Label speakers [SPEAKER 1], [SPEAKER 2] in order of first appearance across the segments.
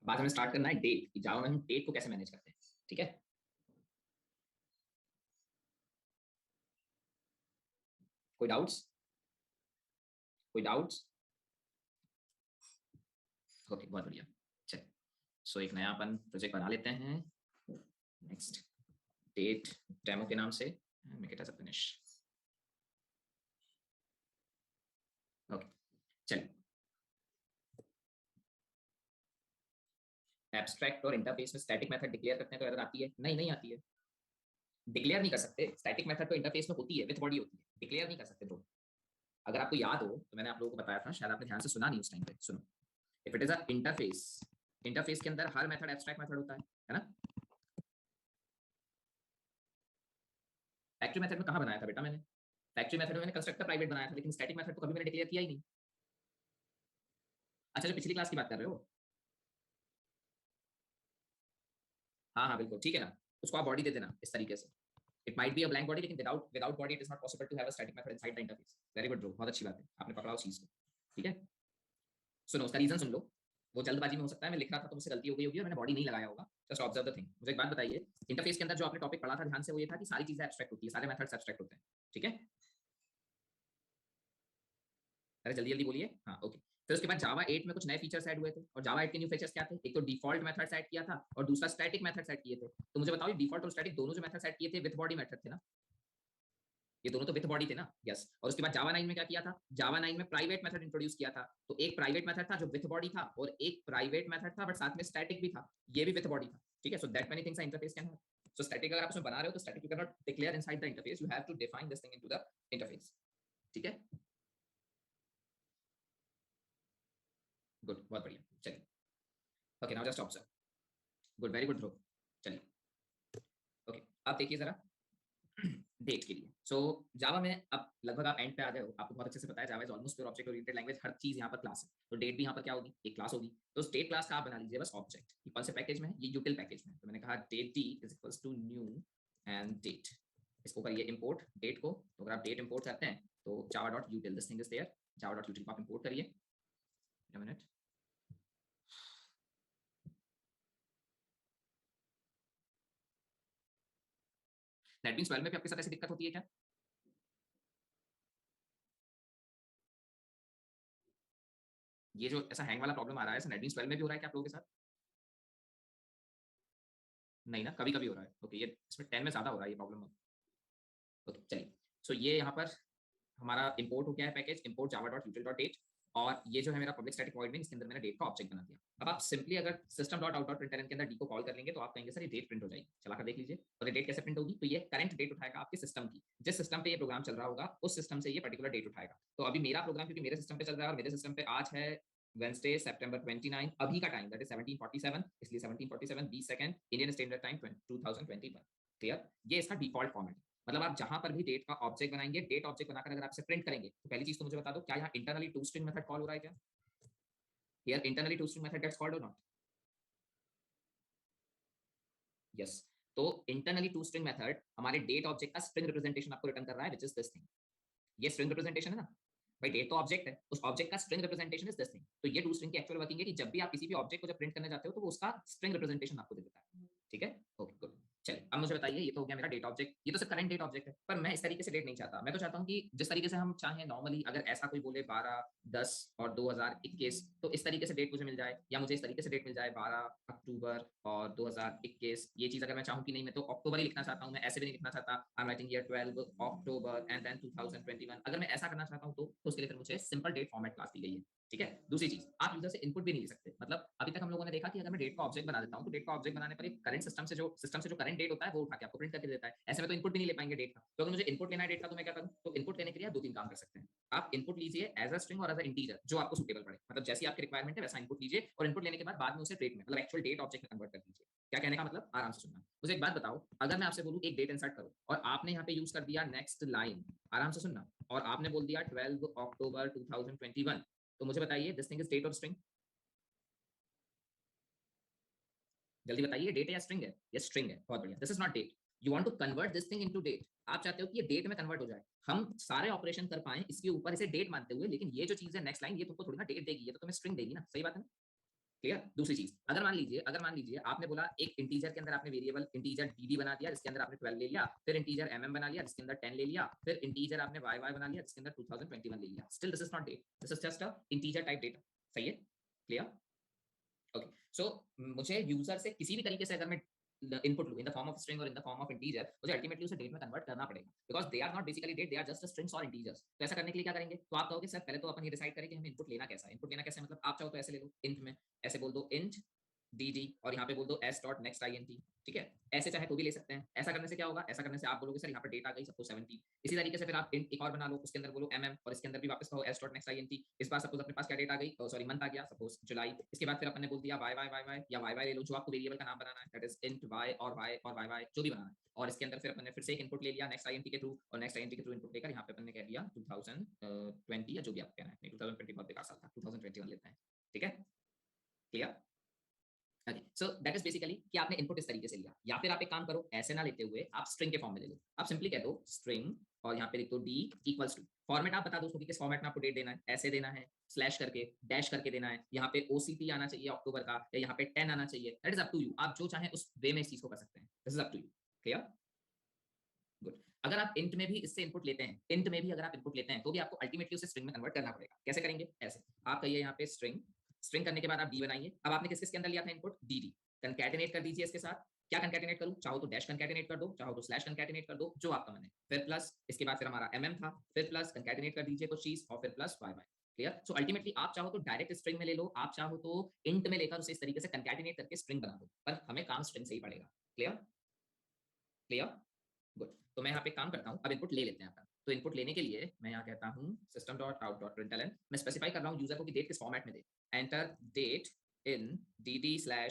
[SPEAKER 1] बात हमें स्टार्ट करना है डेट की। जावा में हम डेट को कैसे मैनेज करते हैं, ठीक है। कोई डाउट्स? कोई डाउट्स? ओके, बहुत बढ़िया। चलिए, सो एक नया अपन प्रोजेक्ट बना लेते हैं, नेक्स्ट डेट डेमो के नाम से। Make it as a finish. Okay, चलिए। एब्स्ट्रैक्ट और इंटरफेस में स्टैटिक मेथड डिक्लेयर करते हैं तो एरर आती है? नहीं, नहीं आती है। डिक्लेयर नहीं कर सकते। स्टैटिक मेथड तो इंटरफेस में होती है, विथ बॉडी होती है, डिक्लेयर नहीं कर सकते ब्रो। अगर आपको याद हो तो मैंने आप लोगों को बताया था, शायद आपने ध्यान से सुना नहीं उस टाइम पे। सुनो, if it is a interface, interface के अंदर हर मेथड एब्स्ट्रैक्ट मेथड होता है ना। फैक्ट्री मेथड में कहाँ बनाया था बेटा मैंने? फैक्ट्री मेथड में मैंने कंस्ट्रक्टर प्राइवेट बनाया था, लेकिन स्टैटिक मेथड तो कभी मैंने डिक्लेयर किया ही नहीं। अच्छा, जो पिछली क्लास की बात कर रहे हो? हाँ हाँ बिल्कुल, ठीक है ना। उसको आप बॉडी दे देना इस तरीके से। It might be a blank body, लेकिन without body it is not possible to have a static method inside the interface. Very good bro, बहुत अच्छी बात है, आपने पकड़ा उस चीज को। ठीक है, सुनो उसका रीजन सुन लो। वो जल्दबाजी में हो सकता है, मैं लिख रहा था तो मुझसे गलती हो गई होगी और मैंने बॉडी नहीं लगाया होगा। Just observe the thing. मुझे एक बात बताइए, इंटरफेस के अंदर जो आपने टॉपिक पढ़ा था ध्यान से, वो ये था कि सारी चीजें एब्स्ट्रैक्ट होती है, सारे मेथड्स एब्स्ट्रैक्ट होते हैं। ठीक है, अरे जल्दी जल्दी बोलिए। हाँ ओके। फिर उसके बाद जावा 8 में कुछ नए फीचर्स ऐड हुए थे, और जावा 8 के न्यू फीचर्स क्या थे? एक तो डिफॉल्ट मेथड्स ऐड किया था, और दूसरा स्टैटिक मेथड्स ऐड किए थे। तो मुझे बताओ, डिफॉल्ट और स्टैटिक दोनों जो मेथड्स ऐड किए थे विथ बॉडी मेथड थे ना? ये दोनों तो विथ बॉडी थे ना? यस। और उसके बाद जावा 9 में क्या किया था? जावा 9 में प्राइवेट मेथड इंट्रोड्यूस किया था। तो एक प्राइवेट मेथड था जो विथ बॉडी था, और एक प्राइवेट मेथड था बट साथ में स्टैटिक भी था, ये भी विथ बॉडी था। ठीक है, so that many things interface can have. So static अगर आप उसमें बना रहे हो तो static you can not declare inside the interface, you have to define this thing into the interface. ठीक है, गुड, बहुत बढ़िया। चलिए, okay now just observe. Good, very good Dhruv. चलिए, ओके अब देखिए जरा डेट के लिए। सो जावा में अब लगभग आप एंड पे आ गए हो, आपको बहुत अच्छे से पता है Java is almost pure object oriented language. हर चीज यहाँ पर क्लास है, तो डेट भी यहाँ पर क्या होगी? एक क्लास होगी। तो स्टेट क्लास का आप बना लीजिए बस ऑब्जेक्ट। ये कौन से पैकेज में है? ये यूटिल पैकेज में है। तो मैंने कहा date D is equals to new and date. इसको करिए इंपोर्ट डेट को। तो अगर आप डेट इंपोर्ट करते हैं तो Java dot util, this thing is there. Java dot util को आप इंपोर्ट करिए। मिनट, नेटबीन्स 12 में भी आपके साथ ऐसी दिक्कत होती है क्या? ये जो ऐसा हैंग वाला प्रॉब्लम आ रहा है, ऐसा नेटबीन्स 12 में भी हो रहा है क्या आप लोगों के साथ? नहीं ना, कभी कभी हो रहा है। ओके, ये इसमें 10 में ज्यादा हो रहा है ये प्रॉब्लम। ओके चलिए, सो ये यहाँ पर हमारा इंपोर्ट हो गया है package, import Java dot util dot date. और ये जो है मेरा पब्लिक स्टैटिक वॉइड में, इसके अंदर मैंने डेट का ऑब्जेक्ट बना दिया। अब आप सिंपली अगर system dot out dot println के अंदर डी को कॉल कर लेंगे तो आप कहेंगे सर ये डेट प्रिंट हो जाएगी। चला कर देख लीजिए। और ये डेट कैसे प्रिंट होगी? तो ये करंट डेट उठाएगा आपके सिस्टम की, जिस सिस्टम पे ये प्रोग्राम चल रहा होगा उस सिस्टम से ये पर्टिकुलर डेट उठाएगा। तो अभी मेरा प्रोग्राम क्योंकि मेरे सिस्टम पे चल रहा है, और मेरे सिस्टम पे आज है वेंसडे सितंबर 29, अभी का टाइम दैट इज 1747, इसलिए 1747 20 second Indian standard time 2021। Clear? ये इसका डिफॉल्ट फॉर्मेट है। मतलब आप जहां पर भी डेट का ऑब्जेक्ट बनाएंगे, डेट ऑब्जेक्ट बनाकर अगर आपसे प्रिंट करेंगे, तो पहली चीज तो मुझे बता दो, क्या यहाँ internally to string method call हो रहा है क्या? Here internally to string method gets called or not? Yes. तो इंटरनली टू स्ट्रिंग मेथड हमारे डेट ऑब्जेक्ट का स्ट्रिंग रिप्रेजेंटेशन आपको रिटर्न कर रहा है, व्हिच इज दिस थिंग। ये स्ट्रिंग रिप्रेजेंटेशन है ना? भाई डेट तो ऑब्जेक्ट है, उस ऑब्जेक्ट का string representation is this thing. तो ये टू स्ट्रिंग की एक्चुअल वर्किंग है कि जब भी आप किसी भी ऑब्जेक्ट को जब प्रिंट करने जाते हो तो वो उसका स्ट्रिंग रिप्रेजेंटेशन आपको दे देता है। ठीक है, ओके गुड। चलिए अब मुझे बताइए, ये तो हो गया मेरा डेट ऑब्जेक्ट। ये तो सिर्फ करंट डेट ऑब्जेक्ट है, पर मैं इस तरीके से डेट नहीं चाहता। मैं तो चाहता हूँ कि जिस तरीके से हम चाहें नॉर्मली, अगर ऐसा कोई बोले 12 10 और 2021, तो इस तरीके से डेट मुझे मिल जाए, या मुझे इस तरीके से डेट मिल जाए 12 अक्टूबर और 2021। ये चीज अगर मैं चाहूँ कि नहीं मैं तो अक्टूबर ही लिखना चाहता हूँ, मैं ऐसे भी नहीं लिखना चाहता I am writing here 12 October and then 2021, अगर मैं ऐसा करना चाहता हूँ तो उसके लिए फिर मुझे सिंपल डेट फॉर्मेट क्लास दी गई है। ठीक है, दूसरी चीज, आप यूजर से इनपुट भी नहीं ले सकते। मतलब अभी तक हम लोगों ने देखा कि अगर मैं डेट का ऑब्जेक्ट बना देता हूं तो डेट का ऑब्जेक्ट बनाने पर एक करंट सिस्टम से जो करंट डेट होता है वो उठा के आपको प्रिंट करके देता है। ऐसे में तो इनपुट भी नहीं ले पाएंगे डेट का। तो अगर मुझे इनपुट लेना है डेट का तो मैं क्या करूं? तो इनपुट लेने के लिए आप दो तीन काम कर सकते हैं। आप इनपुट लीजिए एज अ स्ट्रिंग और एज अ इंटीजर, जो आपको सुटेबल पड़े। मतलब जैसी आपकी रिक्वायरमेंट है वैसा इनपुट लीजिए, और इनपुट लेने के बाद में उसे डेट में, मतलब एक्चुअल डेट ऑब्जेक्ट में कन्वर्ट कर दीजिए। क्या कहने का मतलब, आराम से सुनना। मुझे एक बात बताओ, अगर मैं आपसे बोलूं एक डेट इंसर्ट करो, और आपने यहाँ पे यूज कर दिया नेक्स्ट लाइन, आराम से सुनना, और आपने बोल दिया 12 अक्टूबर 2021, तो मुझे बताइए दिस थिंग इज डेट और स्ट्रिंग? जल्दी बताइए, डेट है या स्ट्रिंग है? ये स्ट्रिंग है, बहुत बढ़िया। This is not date. You want to convert this thing into date. आप चाहते हो कि ये डेट में कन्वर्ट हो जाए, हम सारे ऑपरेशन कर पाए इसके ऊपर इसे डेट मानते हुए, लेकिन ये जो चीज है नेक्स्ट लाइन, ये तुमको थोड़ी ना डेट देगी, ये तो तुम्हें स्ट्रिंग देगी ना। सही बात है ना? क्लियर। दूसरी चीज, अगर मान लीजिए आपने बोला एक इंटीजर के अंदर आपने वेरिएबल इंटीजर dd बना दिया जिसके अंदर आपने 12 ले लिया, फिर इंटीजर बना लिया जिसके अंदर 10 ले लिया, फिर इंटीजर आपने yy बना लिया जिसके अंदर 2021 ले लिया। Still this is not date, this is just a integer type data. सही है, क्लियर। ओके, सो मुझे यूजर से किसी भी तरीके से अगर मैं इनपुट लूं in the form of string और in the form of integer, मुझे अल्टीमेटली उसे डेट में कन्वर्ट करना पड़ेगा, because they are not basically date, they are just strings और इंटीजर्स। तो ऐसा करने के लिए क्या करेंगे, तो आप कहोगे सर पहले तो अपन ये डिसाइड करें कि हमें इनपुट लेना कैसा है। इनपुट लेना कैसे मतलब आप चाहो तो ऐसे ले लो इंट में, ऐसे बोल दो इंट dd और यहाँ पे बोल दो s डॉट नेक्स्ट int। ठीक है, ऐसे चाहे तो भी ले सकते हैं। ऐसा करने से क्या होगा, ऐसा करने से आप बोलोगे सर यहाँ पे डेट आ गई सपोज 17। इसी तरीके से फिर आप इंट एक और बना लो, उसके अंदर बोलो और इसके अंदर भी वापस कहो s डॉट नेक्स्ट int। इस बार सपोज अपने पास क्या डेट आ गई, सॉरी मंथ आ गया सपोज जुलाई। इसके बाद फिर अपन ने बोल दिया y या y ले लो, जो आपको वेरिएबल का नाम बनाना है, दैट इज इंट y और y जो भी बनाना है। और इसके अंदर फिर अपन ने फिर से एक इनपुट ले लिया नेक्स्ट int के थ्रू, और नेक्स्ट int के थ्रू इनपुट लेकर यहाँ पे अपन ने कह दिया 2020 या जो भी आप कहना है। 2020 बहुत बेकार साल था, 2021 लेते हैं। ठीक है, clear. Okay, so that is basically कि आपने इनपुट इस तरीके से लिया, या फिर आप एक काम करो ऐसे ना लेते हुए आप स्ट्रिंग के फॉर्म में ले लो। आप सिंपली कह दो स्ट्रिंग और यहाँ पे लिख दो d इक्वल्स टू, फॉर्मेट आप बता दो उसको कि किस फॉर्मेट में आपको डेट देना है, ऐसे देना है स्लैश करके डैश करके देना है, यहाँ पे OCT आना चाहिए अक्टूबर का, या यहाँ पे 10 आना चाहिए, that is up to you. आप जो चाहें उस वे में इस चीज को कर सकते हैं, this is up to you. Clear, good. अगर आप इंट में भी इससे इनपुट लेते हैं, इंट में भी अगर आप इनपुट लेते हैं तो भी आपको अल्टीमेटली उसे स्ट्रिंग में कन्वर्ट करना पड़ेगा। कैसे करेंगे, ऐसे आप कहिए यहाँ पे स्ट्रिंग, स्ट्रिंग करने के बाद आप डी बनाइए। अब आपने किस किस के अंदर लिया था इनपुट, dd, कंकैटिनेट कर दीजिए इसके साथ। क्या कंकैटिनेट करूं, चाहो तो डैश कंकैटिनेट कर दो, चाहो तो स्लैश कंकैटिनेट कर दो, जो आपका मन है। फिर प्लस, इसके बाद फिर हमारा था, फिर प्लस कंकैटिनेट कर दीजिए कुछ चीज, और फिर plus yy। Clear. So ultimately आप चाहो तो डायरेक्ट स्ट्रिंग में ले लो, आप चाहो तो इंट में लेकर उसे इस तरीके से कंकैटिनेट करके स्ट्रिंग बना दो, पर हमें काम स्ट्रिंग से ही पड़ेगा। Clear, clear, good. तो मैं यहाँ पे काम करता हूँ, अब इनपुट ले लेते हैं अपन। तो इनपुट लेने के लिए मैं यहाँ कहता हूँ system.out.println, मैं स्पेसिफाई कर रहा हूँ यूजर को कि डेट किस फॉर्मेट में दे। एंटर डेट इन dd/mm/yy।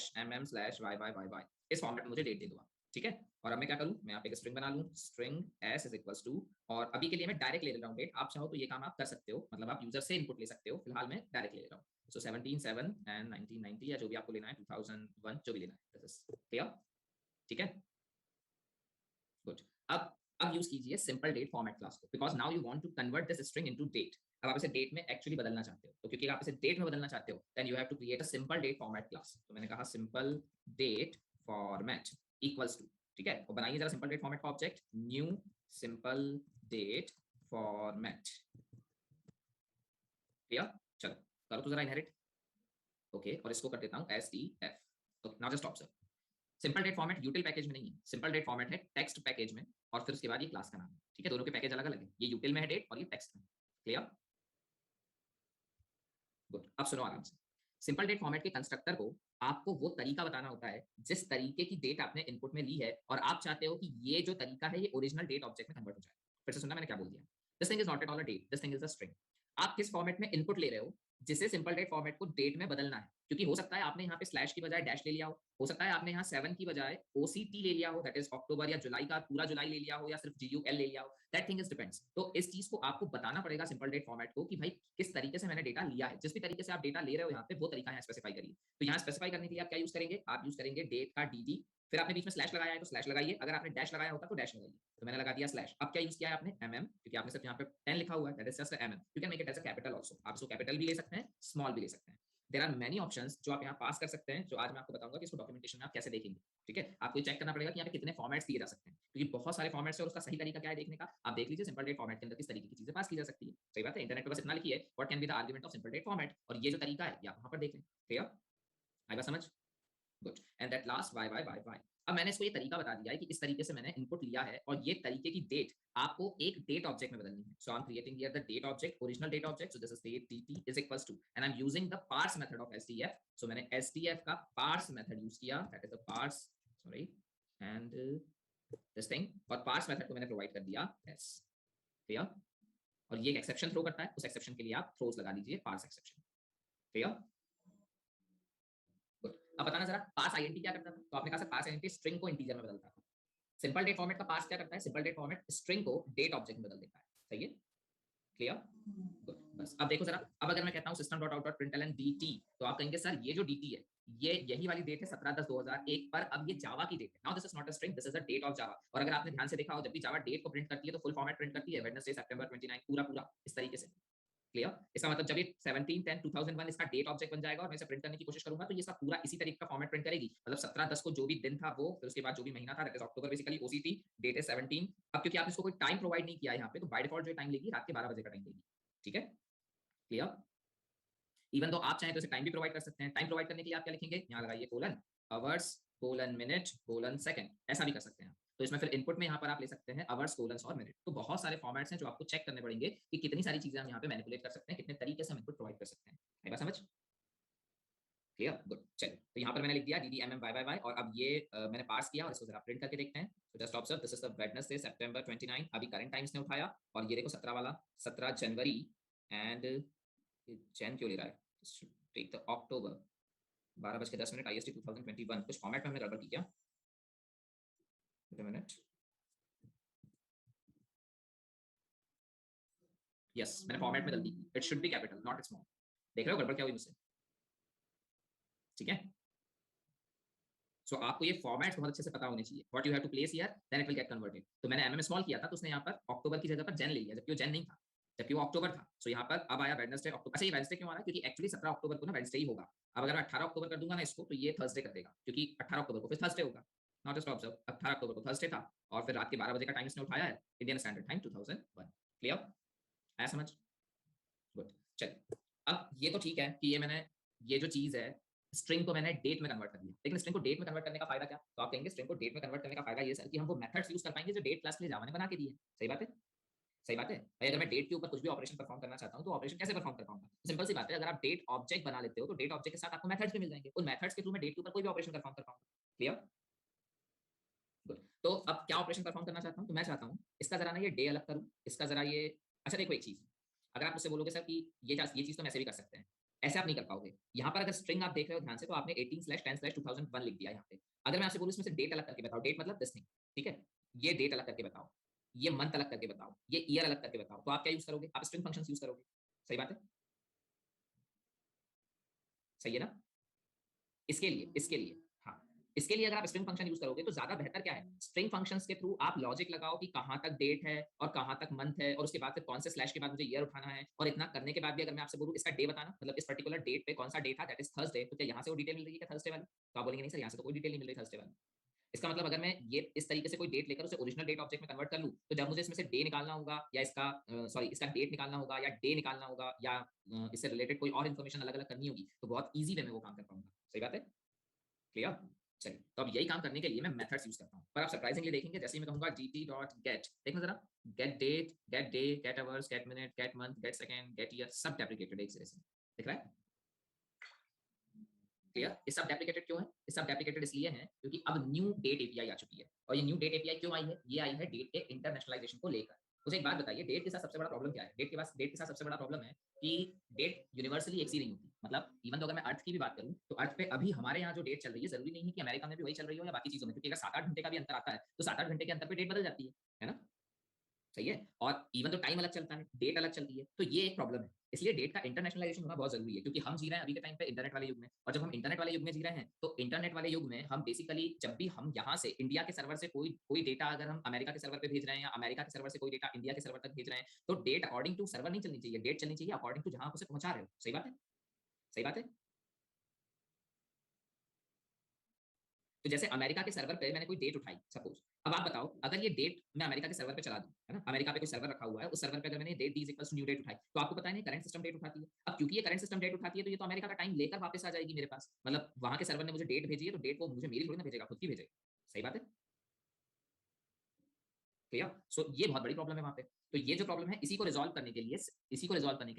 [SPEAKER 1] इस फॉर्मेट में मुझे डेट दे दो आप। ठीक है, और अब मैं क्या करूँ, मैं यहाँ पे एक स्ट्रिंग बना लूँ, string s is equals to, और अभी के लिए मैं डायरेक्ट ले रहा हूँ डेट। आप चाहो तो ये काम आप कर सकते हो, मतलब आप यूजर से इनपुट ले सकते हो, फिलहाल मैं डायरेक्ट ले रहा हूँ। सो 17/7 एंड 1990 या जो भी आपको लेना है, 2001 जो भी लेना है। क्लियर, ठीक है, गुड। अब यूज कीजिए सिंपल डेट फॉर्मेट क्लास को, because now you want to convert this string into date. अब आप इसे डेट में एक्चुअली बदलना चाहते हो, तो क्योंकि आप इसे डेट में बदलना चाहते हो, then you have to create a simple date format class. तो मैंने कहा simple date format equals to, ठीक है, और बनाइए जरा सिंपल डेट फॉर्मेट का object, new simple date format. Clear, चलो करो तो जरा इनहेरिट। ओके, और इसको कर देता हूं SDF। Okay, now just observe, simple date format util package में नहीं है, सिंपल डेट फॉर्मेट है टेक्स्ट पैकेज में, और फिर उसके बाद ये क्लास का नाम है। ठीक है, दोनों के पैकेज अलग अलग है, ये यूटिल में है डेट और ये टेक्स्ट में। Clear, good. अब सुनो आराम से, सिंपल डेट फॉर्मेट के कंस्ट्रक्टर को आपको वो तरीका बताना होता है जिस तरीके की डेट आपने इनपुट में ली है, और आप चाहते हो कि ये जो तरीका है ये ओरिजिनल डेट ऑब्जेक्ट में कन्वर्ट हो जाए। फिर से सुनना मैंने क्या बोल दिया, this thing is not at all a date, this thing is a string. आप किस फॉर्मेट में इनपुट ले रहे हो, जिसे सिंपल डेट फॉर्मेट को डेट में बदलना है, क्योंकि हो सकता है आपने यहाँ पे स्लैश की बजाय डैश ले लिया हो सकता है आपने यहाँ 7 की बजाय OCT ले लिया हो, दैट इज अक्टूबर या जुलाई का पूरा जुलाई ले लिया हो, या सिर्फ GUL ले लिया हो, दैट थिंग इज डिपेंड्स। तो इस चीज को आपको बताना पड़ेगा सिंपल डेट फॉर्मेट को कि भाई किस तरीके से मैंने डेटा लिया है, जिस भी तरीके से आप डेटा ले रहे हो यहाँ पे वो तरीका यहाँ स्पेसिफाई करिए। तो यहाँ स्पेसिफाई करने के लिए आप क्या यूज करेंगे, आप यूज करेंगे डेट का dd, फिर आपने बीच में स्लैश लगाया है तो स्लैश लगाइए, अगर आपने डैश लगाया होता तो डैश लगाइए। तो मैंने लगा दिया स्लैश। अब क्या यूज किया है आपने, क्योंकि आपने सिर्फ यहाँ पे 10 लिखा हुआ है, that is just you can make it as a capital also, आप इसको कैपिटल भी ले सकते हैं, स्मॉल भी ले सकते हैं। देयर आर मेनी ऑप्शंस जो आप यहाँ पास कर सकते हैं, जो आज मैं आपको बताऊंगा कि इसको डॉक्यूमेंटेशन में आप कैसे देखेंगे। ठीक है, आपको चेक करना पड़ेगा कि यहाँ पे कितने फॉर्मेट्स दिए जा सकते हैं, क्योंकि बहुत सारे फॉर्मेट्स है और उसका सही तरीका क्या है देखने का। आप देख लीजिए सिंपल डेट फॉर्मेट के अंदर किस तरीके की चीजें पास की जा सकती है। सही बात है, इंटरनेट पर बस इतना लिखिए what can be the argument of simple date format, और ये जो तरीका है ये आप वहां पर देख लें। क्लियर, आई बात समझ, good. And that last y। अब मैंने इसको ये तरीका बता दिया है कि इस तरीके से मैंने इनपुट लिया है, और ये तरीके की डेट आपको एक डेट ऑब्जेक्ट में बदलनी है। So I am creating here the date object, original date object. So this is date dt is equals to, and I am using the parse method of SDF। So मैंने SDF का parse method use किया, that is the parse, sorry, and this thing, और parse method को मैंने provide कर दिया s। Clear, और ये एक एक्सेप्शन थ्रो करता है, उस एक्सेप्शन के लिए आप थ्रोस लगा दीजिए, पार्स एक्सेप्शन। क्लियर, अब बताना जरा पास आईएनटी क्या करता था। तो आपने कहा सर पास आईएनटी स्ट्रिंग को इंटीजर में बदलता था। सिंपल डेट फॉर्मेट का पास क्या करता है, सिंपल डेट फॉर्मेट स्ट्रिंग को डेट ऑब्जेक्ट में बदल देता है। सही है, क्लियर, गुड। बस अब देखो जरा, अब अगर मैं कहता हूं system.out.println dt, तो आप कहेंगे सर ये जो dt है ये यही वाली डेट है 17/10/2001 पर, अब ये जावा की डेट है। Now this is not a string, this is a date of Java. और अगर आपने ध्यान से देखा हो, जब भी जावा डेट को प्रिंट करती है तो फुल फॉर्मेट प्रिंट करती है, वेडनेसडे September 29, पूरा पूरा इस तरीके से। क्लियर? इसका मतलब जब ये 17/10/2001 इसका डेट ऑब्जेक्ट बन जाएगा और मैं इसे प्रिंट करने की कोशिश करूंगा तो ये इसका पूरा इसी तरीके का फॉर्मेट प्रिंट करेगी। मतलब 17/10 को जो भी दिन था वो, फिर उसके बाद जो भी महीना था that is October, basically OCT, date है 17। अब क्योंकि आपने इसको कोई टाइम प्रोवाइड नहीं किया यहाँ पे, तो बाय डिफॉल्ट जो टाइम लेगी रात के 12 बजे का टाइम लेगी। ठीक है, क्लियर? इवन तो आप चाहें तो इसे टाइम भी प्रोवाइड कर सकते हैं। टाइम प्रोवाइड करने के लिए आप क्या लिखेंगे, यहाँ लगाइए colon, hours colon minute colon second, ऐसा भी कर सकते हैं। तो इसमें फिर इनपुट में यहाँ पर आप ले सकते हैं आवर्स कोलन और मिनट। तो बहुत सारे फॉर्मेट्स हैं जो आपको चेक करने पड़ेंगे कि कितनी सारी चीजें हम यहाँ पे मैनिपुलेट कर सकते हैं, कितने तरीके से हम इनपुट प्रोवाइड कर सकते हैं। आई बात समझ? Clear, good. चलिए, तो यहाँ पर मैंने लिख दिया DDMMYYY और अब ये मैंने पार्स किया और इसको जरा प्रिंट करके देखते हैं। तो just observe, this is the Wednesday September 29। अभी करंट टाइम्स ने उठाया और ये देखो 17 वाला, 17 जनवरी एंड जैन क्यों ले रहा है, टेक द अक्टूबर, 12:10 IST 2021। कुछ फॉर्मेट में हमने गड़बड़ की क्या? मिनट, यस, मैंने फॉर्मेट में गलती की, it should be capital not small. देख रहे हो गड़बड़ क्या हुई मुझसे? ठीक है, सो आपको ये फॉर्मेट्स बहुत अच्छे से पता होने चाहिए। What you have to place here then it will get converted. तो मैंने एमएम स्मॉल किया था तो उसने यहाँ पर अक्टूबर की जगह पर जैन ले लिया, जबकि वो जैन नहीं था, जबकि वो अक्टूबर था। सो यहाँ पर अब आया वेडनेसडे अक्टूबर। अच्छा, ये वेडनेसडे क्यों आ रहा है? क्योंकि एक्चुअली 17 अक्टूबर को ना वेडनेसडे ही होगा। अब अगर मैं 18 अक्टूबर कर दूंगा ना इसको, तो ये थर्सडे कर देगा, क्योंकि 18 अक्टूबर को फिर थर्सडे होगा। नॉट जस्ट ऑब्जर्व, 18 अक्टूबर को थर्सडे था और फिर रात के 12 बजे का टाइम इसने उठाया है, इंडियन स्टैंडर्ड टाइम 2001। क्लियर? आया समझ? गुड। चलिए, अब ये तो ठीक है कि ये मैंने, ये जो चीज है स्ट्रिंग को मैंने डेट में कन्वर्ट कर दिया, लेकिन स्ट्रिंग को डेट में कन्वर्ट करने का फायदा क्या? तो आप कहेंगे स्ट्रिंग को डेट में कन्वर्ट करने का फायदा ये सर कि हम वो मेथड्स यूज कर पाएंगे जो डेट क्लास के लिए जावा ने बना के दिए। सही बात है, सही बात है भाई। अगर मैं डेट के ऊपर कुछ भी ऑपरेशन परफॉर्म करना चाहता हूं तो ऑपरेशन कैसे परफॉर्म कर पाऊंगा? सिंपल सी बात है, अगर आप डेट ऑब्जेक्ट बना लेते हो तो डेट ऑब्जेक्ट के साथ आपको मेथड्स भी मिल जाएंगे, उन मेथड्स के थ्रू मैं डेट के ऊपर कोई भी ऑपरेशन परफॉर्म कर पाऊंगा। Clear, good. तो अब क्या ऑपरेशन परफॉर्म करना चाहता हूं? तो मैं चाहता हूं इसका जरा ना ये डे अलग करूं, इसका जरा ये, अच्छा देखो एक चीज, अगर आप मुझसे बोलोगे सर कि ये चीज तो हम ऐसे भी कर सकते हैं, ऐसे आप नहीं कर पाओगे। यहाँ पर अगर स्ट्रिंग आप देख रहे हो ध्यान से तो आपने 18/10/2001 लिख दिया यहाँ पे। अगर मैं आपसे बोलूं इसमें से डेट अलग करके बताओ, डेट मतलब दिस थिंग, ठीक है, ये डेट अलग करके बताओ, ये मंथ अलग करके बताओ, ये ईयर अलग करके बताओ, तो आप क्या यूज करोगे? आप स्ट्रिंग फंक्शंस यूज करोगे। सही बात है, सही है ना? इसके लिए हाँ, इसके लिए अगर आप स्ट्रिंग फंक्शन यूज करोगे तो ज्यादा बेहतर क्या है, स्ट्रिंग फंक्शंस के थ्रू आप लॉजिक लगाओ कि कहां तक डेट है और कहां तक मंथ है और उसके बाद फिर कौन से स्लैश के बाद मुझे ईयर उठाना है। और इतना करने के बाद भी अगर मैं आपसे बोलूं इसका डे बताना, मतलब इस पर्टिकुलर डेट पे कौन सा डे था दैट इज थर्सडे, तो क्या यहाँ से वो डिटेल मिल रही है क्या थर्सडे वाली? तो आप बोलेंगे नहीं सर यहाँ से तो कोई डिटेल नहीं मिल रही थर्सडे वाली। इसका मतलब अगर मैं ये इस तरीके से कोई डेट लेकर उसे ओरिजिनल डेट ऑब्जेक्ट में कन्वर्ट कर लूं, तो जब मुझे इसमें से डे निकालना होगा या इसका सॉरी इसका डेट निकालना होगा या डे निकालना होगा या इससे रिलेटेड कोई और इन्फॉर्मेशन अलग अलग करनी होगी, तो बहुत ईजी वे में वो काम कर पाऊंगा। सही बात है, क्लियर? चलिए, तो अब यही काम करने के लिए मैं मेथड्स यूज करता हूँ, पर आप सरप्राइजिंगली देखेंगे जैसे ही मैं कहूंगा gt.get, देखना जरा, get date, get day, get hours, get minute, get month, get second, get year, सब डेप्रिकेटेड एक से। दिख रहा है? क्लियर? ये सब डेप्रिकेटेड क्यों है? ये सब डेप्रिकेटेड इसलिए है क्योंकि अब न्यू डेट एपीआई आ चुकी है। और ये न्यू डेट एपीआई क्यों आई है? ये आई है डेट के इंटरनेशनलाइजेशन को लेकर। मुझे एक बात बताइए, डेट के साथ सबसे बड़ा प्रॉब्लम क्या है? डेट के साथ सबसे बड़ा प्रॉब्लम है कि डेट यूनिवर्सली एक सी नहीं होती। मतलब इवन तो अगर मैं अर्थ की भी बात करूं तो अर्थ पे अभी हमारे यहाँ जो डेट चल रही है जरूरी नहीं है कि अमेरिका में भी वही चल रही हो या बाकी चीजों में, क्योंकि अगर 7-8 घंटे का भी अंतर आता है तो 7-8 घंटे के अंतर पे डेट बदल जाती है ना? सही है, और इवन तो टाइम अलग चलता है, डेट अलग चलती है, तो ये एक प्रॉब्लम है। इसलिए डेट का इंटरनेशनलाइजेशन होना बहुत जरूरी है, क्योंकि हम जी रहे हैं अभी के टाइम पे इंटरनेट वाले युग में, और जब हम इंटरनेट वाले युग में जी रहे हैं तो इंटरनेट वाले युग में हम बेसिकली जब भी हम यहाँ से इंडिया के सर्वर से कोई कोई डेटा अगर हम अमेरिका के सर्वर पे भेज रहे हैं या अमेरिका के सर्वर से कोई डेटा इंडिया के सर्वर तक भेज रहे हैं, तो डेट अकॉर्डिंग टू सर्वर नहीं चलनी चाहिए, डेट चलनी चाहिए अकॉर्डिंग टू जहां आप उसे पहुंचा रहे हो। सही बात है, सही बात है। तो जैसे अमेरिका के सर्वर पे मैंने कोई डेट उठाई सपोज, अब आप बताओ अगर ये डेट मैं अमेरिका के सर्वर पे चला दूं, है ना, अमेरिका पे कोई सर्वर रखा हुआ है, उस सर्वर पे अगर मैंने date D equals to new date उठाई, तो आपको पता है नहीं करंट सिस्टम डेट उठाती है। अब क्योंकि ये करंट सिस्टम डेट उठाती है तो ये तो अमेरिका का टाइम लेकर वापस आ जाएगी मेरे पास, मतलब वहां के सर्वर ने मुझे डेट भेजी है तो डेट वो मुझे मेरी थोड़ी ना भेजेगा, खुद की भेजेगा। सही बात है, क्लियर? सो ये बहुत बड़ी प्रॉब्लम है वहां पे। तो ये जो प्रॉब्लम है इसी को रिजॉल्व करने के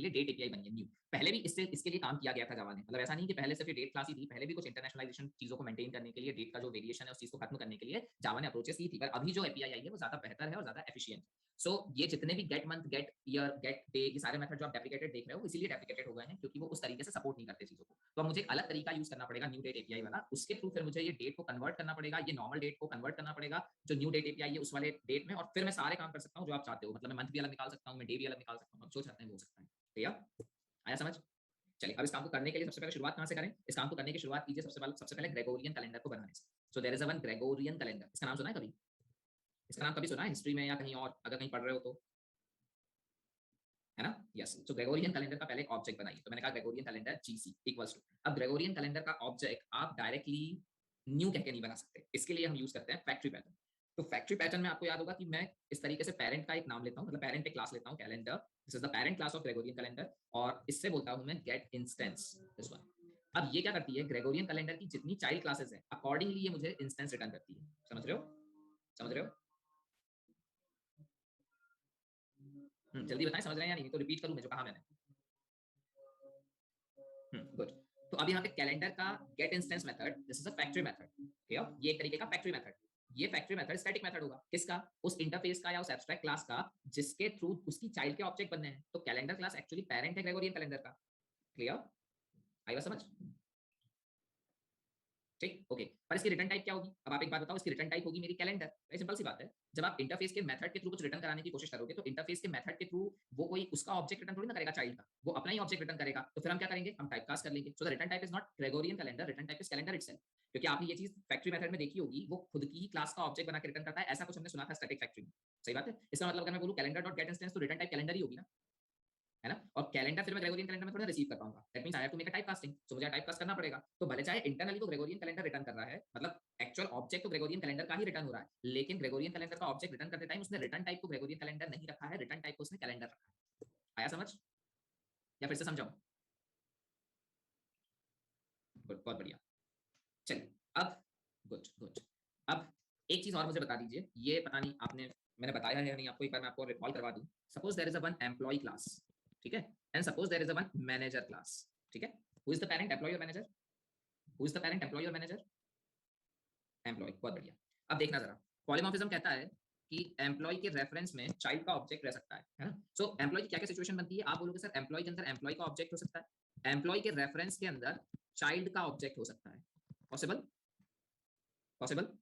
[SPEAKER 1] लिए डेट एपीआई बनी है न्यू। पहले भी इससे इसके लिए काम किया गया था जावा ने, मतलब ऐसा नहीं कि पहले सिर्फ डेट क्लास ही थी, पहले भी कुछ इंटरनेशनलाइजेशन चीजों को मेंटेन करने के लिए, डेट का जो वेरिएशन है उस चीज को खत्म करने के लिए जावा ने अप्रोचेस की थी। पर अभी जो एपीआई आई है वो ज्यादा बेहतर है और ज्यादा एफिशिएंट है। सो ये जितने भी get month, get year, get day, ये सारे मेथड जो आप डेप्रिकेटेड देख रहे हो इसीलिए डेप्रिकेटेड हो गए हैं क्योंकि वो उस तरीके से सपोर्ट नहीं करते चीजों को। तो मुझे एक अलग तरीका यूज करना पड़ेगा न्यू डेट एपीआई वाला, उसके थ्रू फिर मुझे ये डेट को कन्वर्ट करना पड़ेगा, ये नॉर्मल डेट को कन्वर्ट करना पड़ेगा जो न्यू डेट एपीआई है उस वाले डेट में, और फिर मैं सारे काम कर सकता हूँ जो आप चाहते हो। मतलब मैं मंथ भी अलग निकाल सकता हूँ, मैं डे भी अलग निकाल सकता हूँ, जो चाहते हैं वो हो सकता है। ठीक है, आया समझ? चलिए, अब इस काम को करने के लिए सबसे पहले शुरुआत कहाँ से करें? इस काम को करने की शुरुआत कीजिए सबसे पहले ग्रेगोरियन कैलेंडर को बनाने से। So there is a one Gregorian calendar, इसका नाम सुना है कभी? इसका नाम कभी सुना है हिस्ट्री में या कहीं और, अगर कहीं पढ़ रहे हो तो? है ना? यस। तो ग्रेगोरियन कैलेंडर का पहले एक ऑब्जेक्ट बनाइए, तो मैंने कहा Gregorian calendar GC equals to, अब ग्रेगोरियन कैलेंडर का ऑब्जेक्ट आप डायरेक्टली न्यू कह के नहीं बना सकते, इसके लिए हम यूज करते हैं फैक्ट्री पैटर्न। तो फैक्ट्री पैटर्न में आपको याद होगा कि मैं इस तरीके से पेरेंट का एक नाम लेता हूं, मतलब पेरेंट एक क्लास लेता हूं calendar, this is the parent class of Gregorian calendar, और इससे बोलता हूं मैं गेट इंस्टेंस दिस वन। अब ये क्या करती है, ग्रेगोरियन कैलेंडर की जितनी चाइल्ड क्लासेस हैं अकॉर्डिंगली ये मुझे इंस्टेंस रिटर्न करती है। समझ रहे हो? समझ रहे हो? जल्दी बताएं समझ रहे हैं या नहीं, तो रिपीट करूं मैं जो कहा मैंने। गुड। तो अब यहाँ पे कैलेंडर का get instance method, this is a factory method, clear? ये एक तरीके का फैक्ट्री मेथड। ये फैक्ट्री मेथड स्टैटिक मेथड होगा, किसका? उस इंटरफेस का या उस एब्स्ट्रैक्ट क्लास का जिसके थ्रू उसकी चाइल्ड के ऑब्जेक्ट बनने हैं। तो कैलेंडर क्लास एक्चुअली पेरेंट है ग्रेगोरियन कैलेंडर का, क्लियर? आई बात समझ? ठीक, ओके। पर इसकी रिटर्न टाइप क्या होगी? अब आप एक बात बताओ, इसकी रिटर्न टाइप होगी मेरी कैलेंडर। वेरी सिंपल सी बात है, जब आप इंटरफेस के मेथड के थ्रू कुछ रिटर्न कराने की कोशिश करोगे तो इंटरफेस के मेथड के थ्रू वो कोई उसका ऑब्जेक्ट रिटर्न थोड़ी ना करेगा चाइल्ड का, वो अपना ही ऑब्जेक्ट रिटर्न करेगा। तो फिर हम क्या करेंगे, हम टाइपकास्ट कर लेंगे। So the return type is not Gregorian calendar, return type is calendar itself. क्योंकि आपने ये चीज फैक्ट्री मेथड में देखी होगी, वो खुद की ही क्लास का ऑब्जेक्ट बना के रिटर्न करता है, ऐसा कुछ हमने सुना था स्टैटिक फैक्ट्री में। सही बात है। इसका मतलब अगर मैं बोलूं कैलेंडर डॉट गेट इंस्टेंस, तो रिटर्न टाइप कैलेंडर ही होगी ना, है ना? और कैलेंडर फिर मैं ग्रेगोरियन कैलेंडर में थोड़ा रिसीव कर पाऊंगा, that means I have to make a type casting, so मुझे टाइप कास्ट करना पड़ेगा। तो भले चाहे इंटरनली तो ग्रेगोरियन कैलेंडर रिटर्न कर रहा है, मतलब एक्चुअल ऑब्जेक्ट तो ग्रेगोरियन कैलेंडर का ही रिटर्न हो रहा है, लेकिन ग्रेगोरियन कैलेंडर का ऑब्जेक्ट रिटर्न करते टाइम उसने रिटर्न टाइप को ग्रेगोरियन कैलेंडर नहीं रखा है, रिटर्न टाइप को उसने कैलेंडर रखा है। आया समझ या फिर से समझाऊं? गुड, बहुत बढ़िया। चलिए अब, गुड गुड। अब एक चीज और मुझे बता दीजिए, ये पता नहीं आपने, मैंने बताया है या नहीं आपको, एक बार मैं आपको रिकॉल करवा दूं। Suppose there is a one employee class, ठीक है, and suppose there is a one manager class, ठीक है। Who is the parent, employee और manager? Who is the parent, employee और मैनेजर? एम्प्लॉय, बहुत बढ़िया। अब देखना जरा, पॉलीमॉर्फिज्म कहता है कि एम्प्लॉय के रेफरेंस में चाइल्ड का ऑब्जेक्ट रह सकता है ना? सो एम्प्लॉय की क्या क्या सिचुएशन बनती है, आप बोलोगे सर एम्प्लॉय के अंदर एम्प्लॉय का ऑब्जेक्ट हो सकता है, एम्प्लॉय के रेफरेंस के अंदर चाइल्ड का ऑब्जेक्ट हो सकता है। पॉसिबल? पॉसिबल?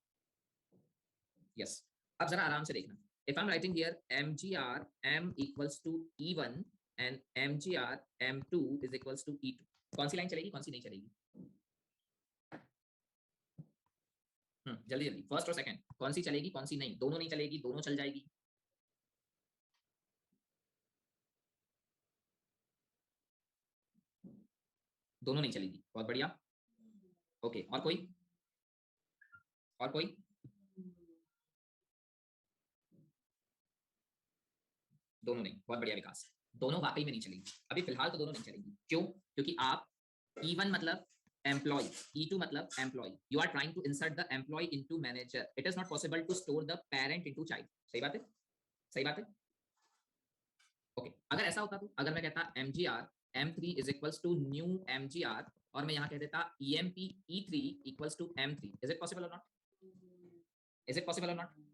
[SPEAKER 1] यस। अब जरा आराम से देखना, if I am writing here mgr m equals to e1 and mgr m2 is equals to e2, कौन सी लाइन चलेगी, कौन सी नहीं चलेगी? जल्दी जल्दी, फर्स्ट और सेकंड, कौन सी चलेगी कौन सी नहीं? दोनों नहीं चलेगी, दोनों चल जाएगी? दोनों नहीं चलेगी, बहुत बढ़िया। ओके, और कोई? और कोई? दोनों नहीं, बहुत बढ़िया विकास। दोनों वाकई में नहीं चलेगी, अभी फिलहाल तो दोनों नहीं चलेगी। क्यों? क्योंकि आप E1 मतलब एम्प्लॉय, E2 मतलब employee, you are trying to insert the employee into manager, it is not possible to store the parent into child. सही बात है? सही बात है। ओके, अगर ऐसा होता तो अगर मैं कहता mgr m3 is equals to new mgr, और मैं यहाँ कह देता emp e3 equals to m3, is it possible or not? Is it possible or not?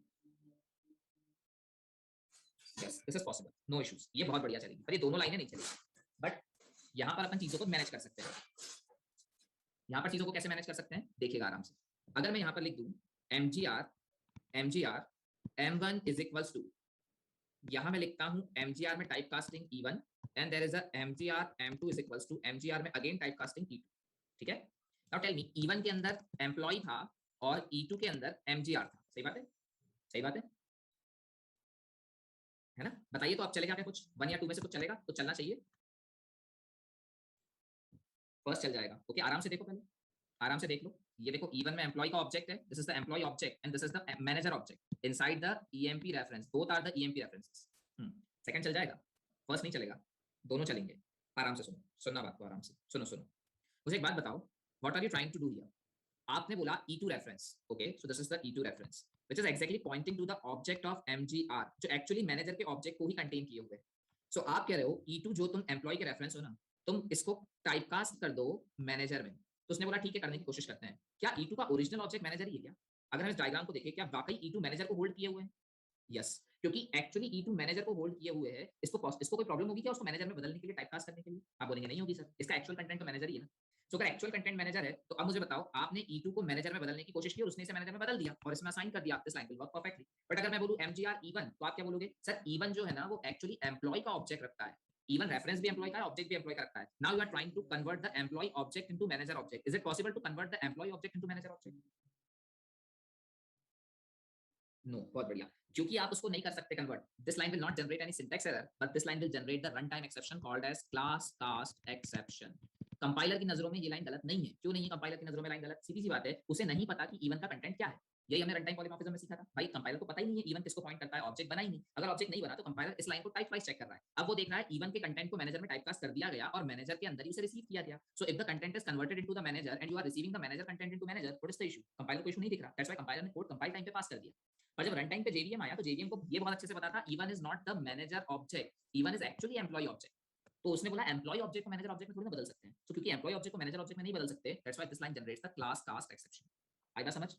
[SPEAKER 1] Yes, this is possible, no issues, ये बहुत बढ़िया चलेगी। पर ये दोनों लाइनें नहीं चलेगी, बट यहाँ पर अपन चीजों को मैनेज कर सकते हैं। यहाँ पर चीजों को कैसे मैनेज कर सकते हैं, देखिएगा आराम से। अगर मैं यहाँ पर लिख दूं mgr m1 is equals to, यहाँ मैं लिखता हूँ mgr में type casting e1 and there is a mgr m2 is equals to mgr में अगेन टाइप कास्टिंग e2, ठीक है। नाउ टेल मी, e1 के अंदर एम्प्लॉय था और e2 के अंदर mgr था, सही बात है? सही बात है ना? बताइए तो आप चलेगा क्या, कुछ वन या टू में से कुछ चलेगा तो चलना चाहिए। फर्स्ट चल जाएगा, ओके। आराम से देखो, पहले आराम से देख लो। ये देखो E1 में एम्प्लॉय का ऑब्जेक्ट है, this is the employee object and this is the manager object inside the EMP reference, both are the EMP references. Second चल जाएगा, फर्स्ट नहीं चलेगा, दोनों चलेंगे। आराम से सुनो, सुनना बात को आराम से सुनो सुनो। मुझे एक बात बताओ, what are you trying to do here? आपने बोला E2 reference, okay, so this is the E2 reference which is exactly pointing to the object of mgr, जो एक्चुअली मैनेजर के ऑब्जेक्ट को ही कंटेन किए हुए। सो आप कह रहे हो E2 जो तुम एम्प्लॉय के रेफरेंस हो ना, तुम इसको टाइपकास्ट कर दो मैनेजर में। तो उसने बोला ठीक है, करने की कोशिश करते हैं। क्या E2 का ओरिजिनल ऑब्जेक्ट मैनेजर ही है क्या? अगर हम इस डायग्राम को देखें, क्या वाकई E2 मैनेजर को होल्ड किए हुए हैं? यस, क्योंकि एक्चुअली E2 मैनेजर को होल्ड किए हुए है। इसको कोई प्रॉब्लम होगी क्या उसको मैनेजर में बदलने के लिए, टाइपकास्ट करने के लिए? आप बोलेंगे नहीं होगी सर, इसका एक्चुअल कंटेंट तो मैनेजर ही है ना। तो अगर एक्चुअल कंटेंट मैनेजर है, तो अब मुझे बताओ, आपने E2 को मैनेजर में बदलने की कोशिश की और उसने इसे मैनेजर में बदल दिया और इसमें असाइन कर दिया, this line will work perfectly. But अगर मैं बोलूं mgr E1, तो आप क्या बोलोगे? सर E1 जो है ना, वो एक्चुअली एम्प्लॉय का ऑब्जेक्ट रखता है, इवन रेफरेंस भी एम्प्लॉय का है, ऑब्जेक्ट भी एम्प्लॉय का रखता है। Now you are trying to convert the employee object into manager object, is it possible to convert the employee object into manager object? No, बहुत बढ़िया। क्योंकि आप उसको नहीं कर सकते convert, this line will not generate any syntax error but this line will generate the run time exception called as class cast exception. Compiler की नजरों में ये लाइन गलत नहीं है। क्यों नहीं है कंपाइलर की नजरों में लाइन गलत? सीधी सी बात है, उसे नहीं पता कि इवन का कंटेंट क्या है। यही हमने रन टाइम पॉलीमॉर्फिज्म में सीखा था। भाई कंपाइलर को पता ही नहीं है इवन किसको पॉइंट करता है, ऑब्जेक्ट बना ही नहीं। अगर ऑब्जेक्ट नहीं बना तो कंपाइलर इस लाइन को टाइप वाइज चेक कर रहा है। अब वो देख रहा है इवन के कंटेंट को मैनेजर में टाइपकास्ट कर दिया गया और मैनेजर के अंदर ही उसे रिसीव किया गया। So if the content is converted into the manager and you are receiving the manager content into manager, what is the issue? Compiler को इशू नहीं दिख रहा। दैट्स व्हाई कंपाइलर ने कोड कंपाइल टाइम पे pass कर दिया। और जब रन टाइम पे जेवीएम आया तो जेवीएम को ये बहुत अच्छे से पता था even is not the manager object, even is actually employee object. तो उसने बोला एम्प्लॉय ऑब्जेक्ट को मैनेजर ऑब्जेक्ट में थोड़ी ना बदल सकते हैं। तो क्योंकि एम्प्लॉय ऑब्जेक्ट को मैनेजर ऑब्जेक्ट में नहीं बदल सकते, that's why this line generates the class cast exception. आई बात समझ?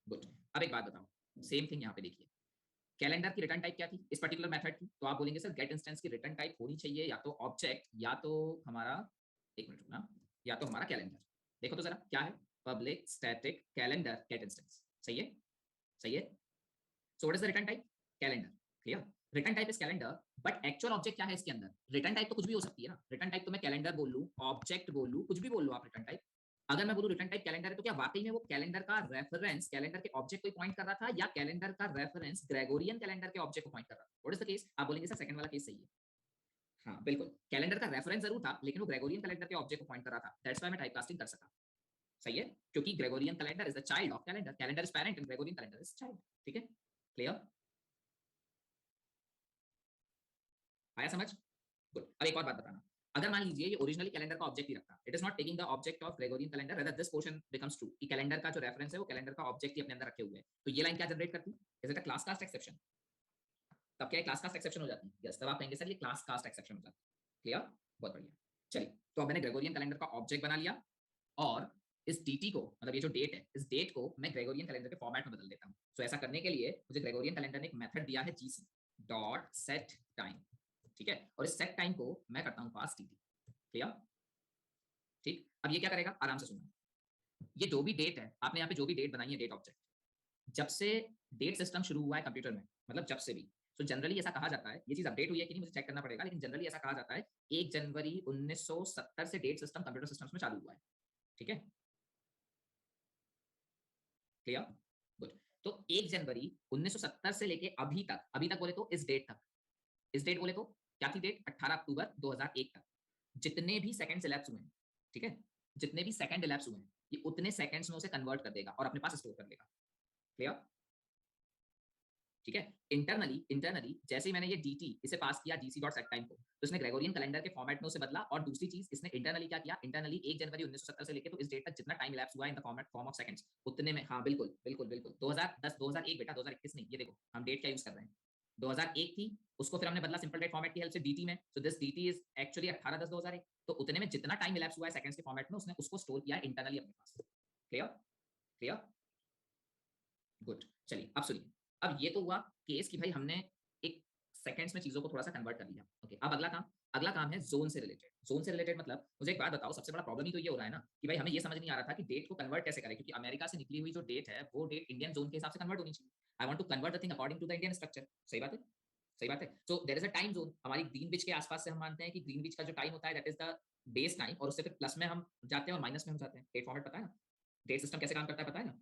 [SPEAKER 1] गुड। अब एक बात बताओ, सेम थिंग यहाँ पे देखिए, कैलेंडर की रिटर्न टाइप क्या थी इस पर्टिकुलर मेथड की? तो आप बोलेंगे सर गेट इंस्टेंस की रिटर्न टाइप होनी चाहिए या तो ऑब्जेक्ट या तो हमारा, एक मिनट रुकना, या तो हमारा कैलेंडर। देखो तो जरा क्या है, public static calendar get instance. सही है? सही है। So what is the return type? Calendar. Clear? Return type is calendar but actual object क्या है इसके अंदर? रिटर्न टाइप तो कुछ भी हो सकती है ना। रिटर्न टाइप तो मैं कैलेंडर बोल लूं, ऑब्जेक्ट बोल लूं, कुछ भी बोल लो आप रिटर्न टाइप। अगर मैं बोलूं रिटर्न टाइप कैलेंडर है तो क्या वाकई में वो कैलेंडर का रेफरेंस कैलेंडर के ऑब्जेक्ट को पॉइंट कर रहा था या कैलेंडर का रेफरेंस ग्रेगोरियन कैलेंडर के ऑब्जेक्ट को पॉइंट कर रहा था? What is the case? आप बोलेंगे सर सेकंड वाला केस सही है। हाँ बिल्कुल, कैलेंडर का रेफरेंस जरूर था लेकिन वो ग्रेगोरियन कैलेंडर के ऑब्जेक्ट को पॉइंट कर रहा था। दैट्स व्हाई मैं टाइपकास्टिंग कर सका। सही है? क्योंकि Gregorian calendar is the child of calendar, calendar is parent and Gregorian calendar is child. ठीक है? क्लियर? आया समझ? गुड। अब एक और बात बताना, अगर मान लीजिए ये ओरिजिनली कैलेंडर का ऑब्जेक्ट ही रखता, it is not taking the object of Gregorian calendar, rather this portion becomes true कि कैलेंडर का जो रेफरेंस है वो कैलेंडर का ऑब्जेक्ट ही अपने अंदर रखे हुए है, तो ये लाइन क्या जनरेट करती? Is it a class cast exception? तब क्या क्लास कास्ट एक्सेप्शन हो जाती है? यस, तब आप कहेंगे सर ये क्लास कास्ट एक्सेप्शन हो जाती है। क्लियर? बहुत बढ़िया। चलिए, तो अब मैंने ग्रेगोरियन कैलेंडर का ऑब्जेक्ट बना लिया और इस dt को, मतलब ये जो डेट है, इस डेट को मैं ग्रेगोरियन कैलेंडर के फॉर्मेट में बदल देता हूँ। तो ऐसा करने के लिए मुझे ग्रेगोरियन कैलेंडर ने एक मेथड दिया है gc डॉट सेट टाइम। ठीक है? और इस सेट टाइम को मैं करता हूँ पास dt। क्लियर? ठीक। अब ये क्या करेगा, आराम से सुनना। ये जो भी डेट है, आपने यहाँ पे जो भी डेट बनाई है, डेट ऑब्जेक्ट, जब से डेट सिस्टम शुरू हुआ है कंप्यूटर में, मतलब जब से भी, तो जनरली ऐसा कहा जाता है, ये चीज अपडेट हुई है कि नहीं मुझे चेक करना पड़ेगा, लेकिन जनरली ऐसा कहा जाता है 1 जनवरी 1970 से डेट सिस्टम कंप्यूटर सिस्टम्स में चालू हुआ है। ठीक है? क्लियर? गुड। तो 1 जनवरी 1970 से लेके अभी तक बोले तो इस डेट तक, इस डेट बोले तो क्या थी डेट? 18 अक्टूबर 2001 तक जितने भी सेकंड्स इलैप्स हुए हैं, ठीक है, जितने भी सेकंड इलैप्स हुए हैं, ये उतने सेकंड्स में उसे कन्वर्ट कर देगा और अपने पास स्टोर कर लेगा। क्लियर? ठीक है? इंटरनली इंटरनली जैसे ही मैंने ये dt इसे पास किया gc डॉट सेट टाइम को, तो इसने ग्रेगोरियन कैलेंडर के फॉर्मेट में उसे बदला। और दूसरी चीज इसने इंटरनली क्या किया, इंटरनली 1 जनवरी 1970 से लेके तो इस डेट तक जितना टाइम इलैप्स हुआ इन द फॉर्म ऑफ सेकंड्स, उतने में, हाँ बिल्कुल बिल्कुल बिल्कुल, 2010 2001 बेटा, 2021 नहीं, ये देखो हम डेट क्या यूज कर रहे हैं, 2001 थी, उसको फिर हमने बदला सिंपल डेट फॉर्मेट की हेल्प से dt में, so this dt is actually 18/10/2001। तो उतने में जितना टाइम इलैप्स हुआ है सेकंड्स के फॉर्मेट में, उसने उसको स्टोर किया इंटरनली अपने पास। क्लियर? क्लियर? गुड। चलिए अब सुनिए, अब ये तो हुआ केस कि भाई हमने एक सेकंड्स में चीजों को थोड़ा सा कन्वर्ट कर लिया। ओके, अब अगला काम है जोन से रिलेटेड। जोन से रिलेटेड मतलब मुझे एक बात बताओ, सबसे बड़ा प्रॉब्लम ही तो ये हो रहा है ना कि भाई हमें ये समझ नहीं आ रहा था कि डेट को कन्वर्ट कैसे करें, क्योंकि अमेरिका से निकली हुई जो डेट है वो डेट इंडियन जोन के हिसाब से कन्वर्ट होनी चाहिए। I want to convert the thing according to the Indian structure. सही बात है? सही बात है। So there is a time zone, हमारी ग्रीनविच के आसपास से हम मानते हैं कि ग्रीनविच का जो टाइम होता है that is the base time, और उससे फिर प्लस में हम जाते हैं और माइनस में हम जाते हैं। डेट फॉर्मेट पता है ना? डेट सिस्टम कैसे काम करता है पता है ना?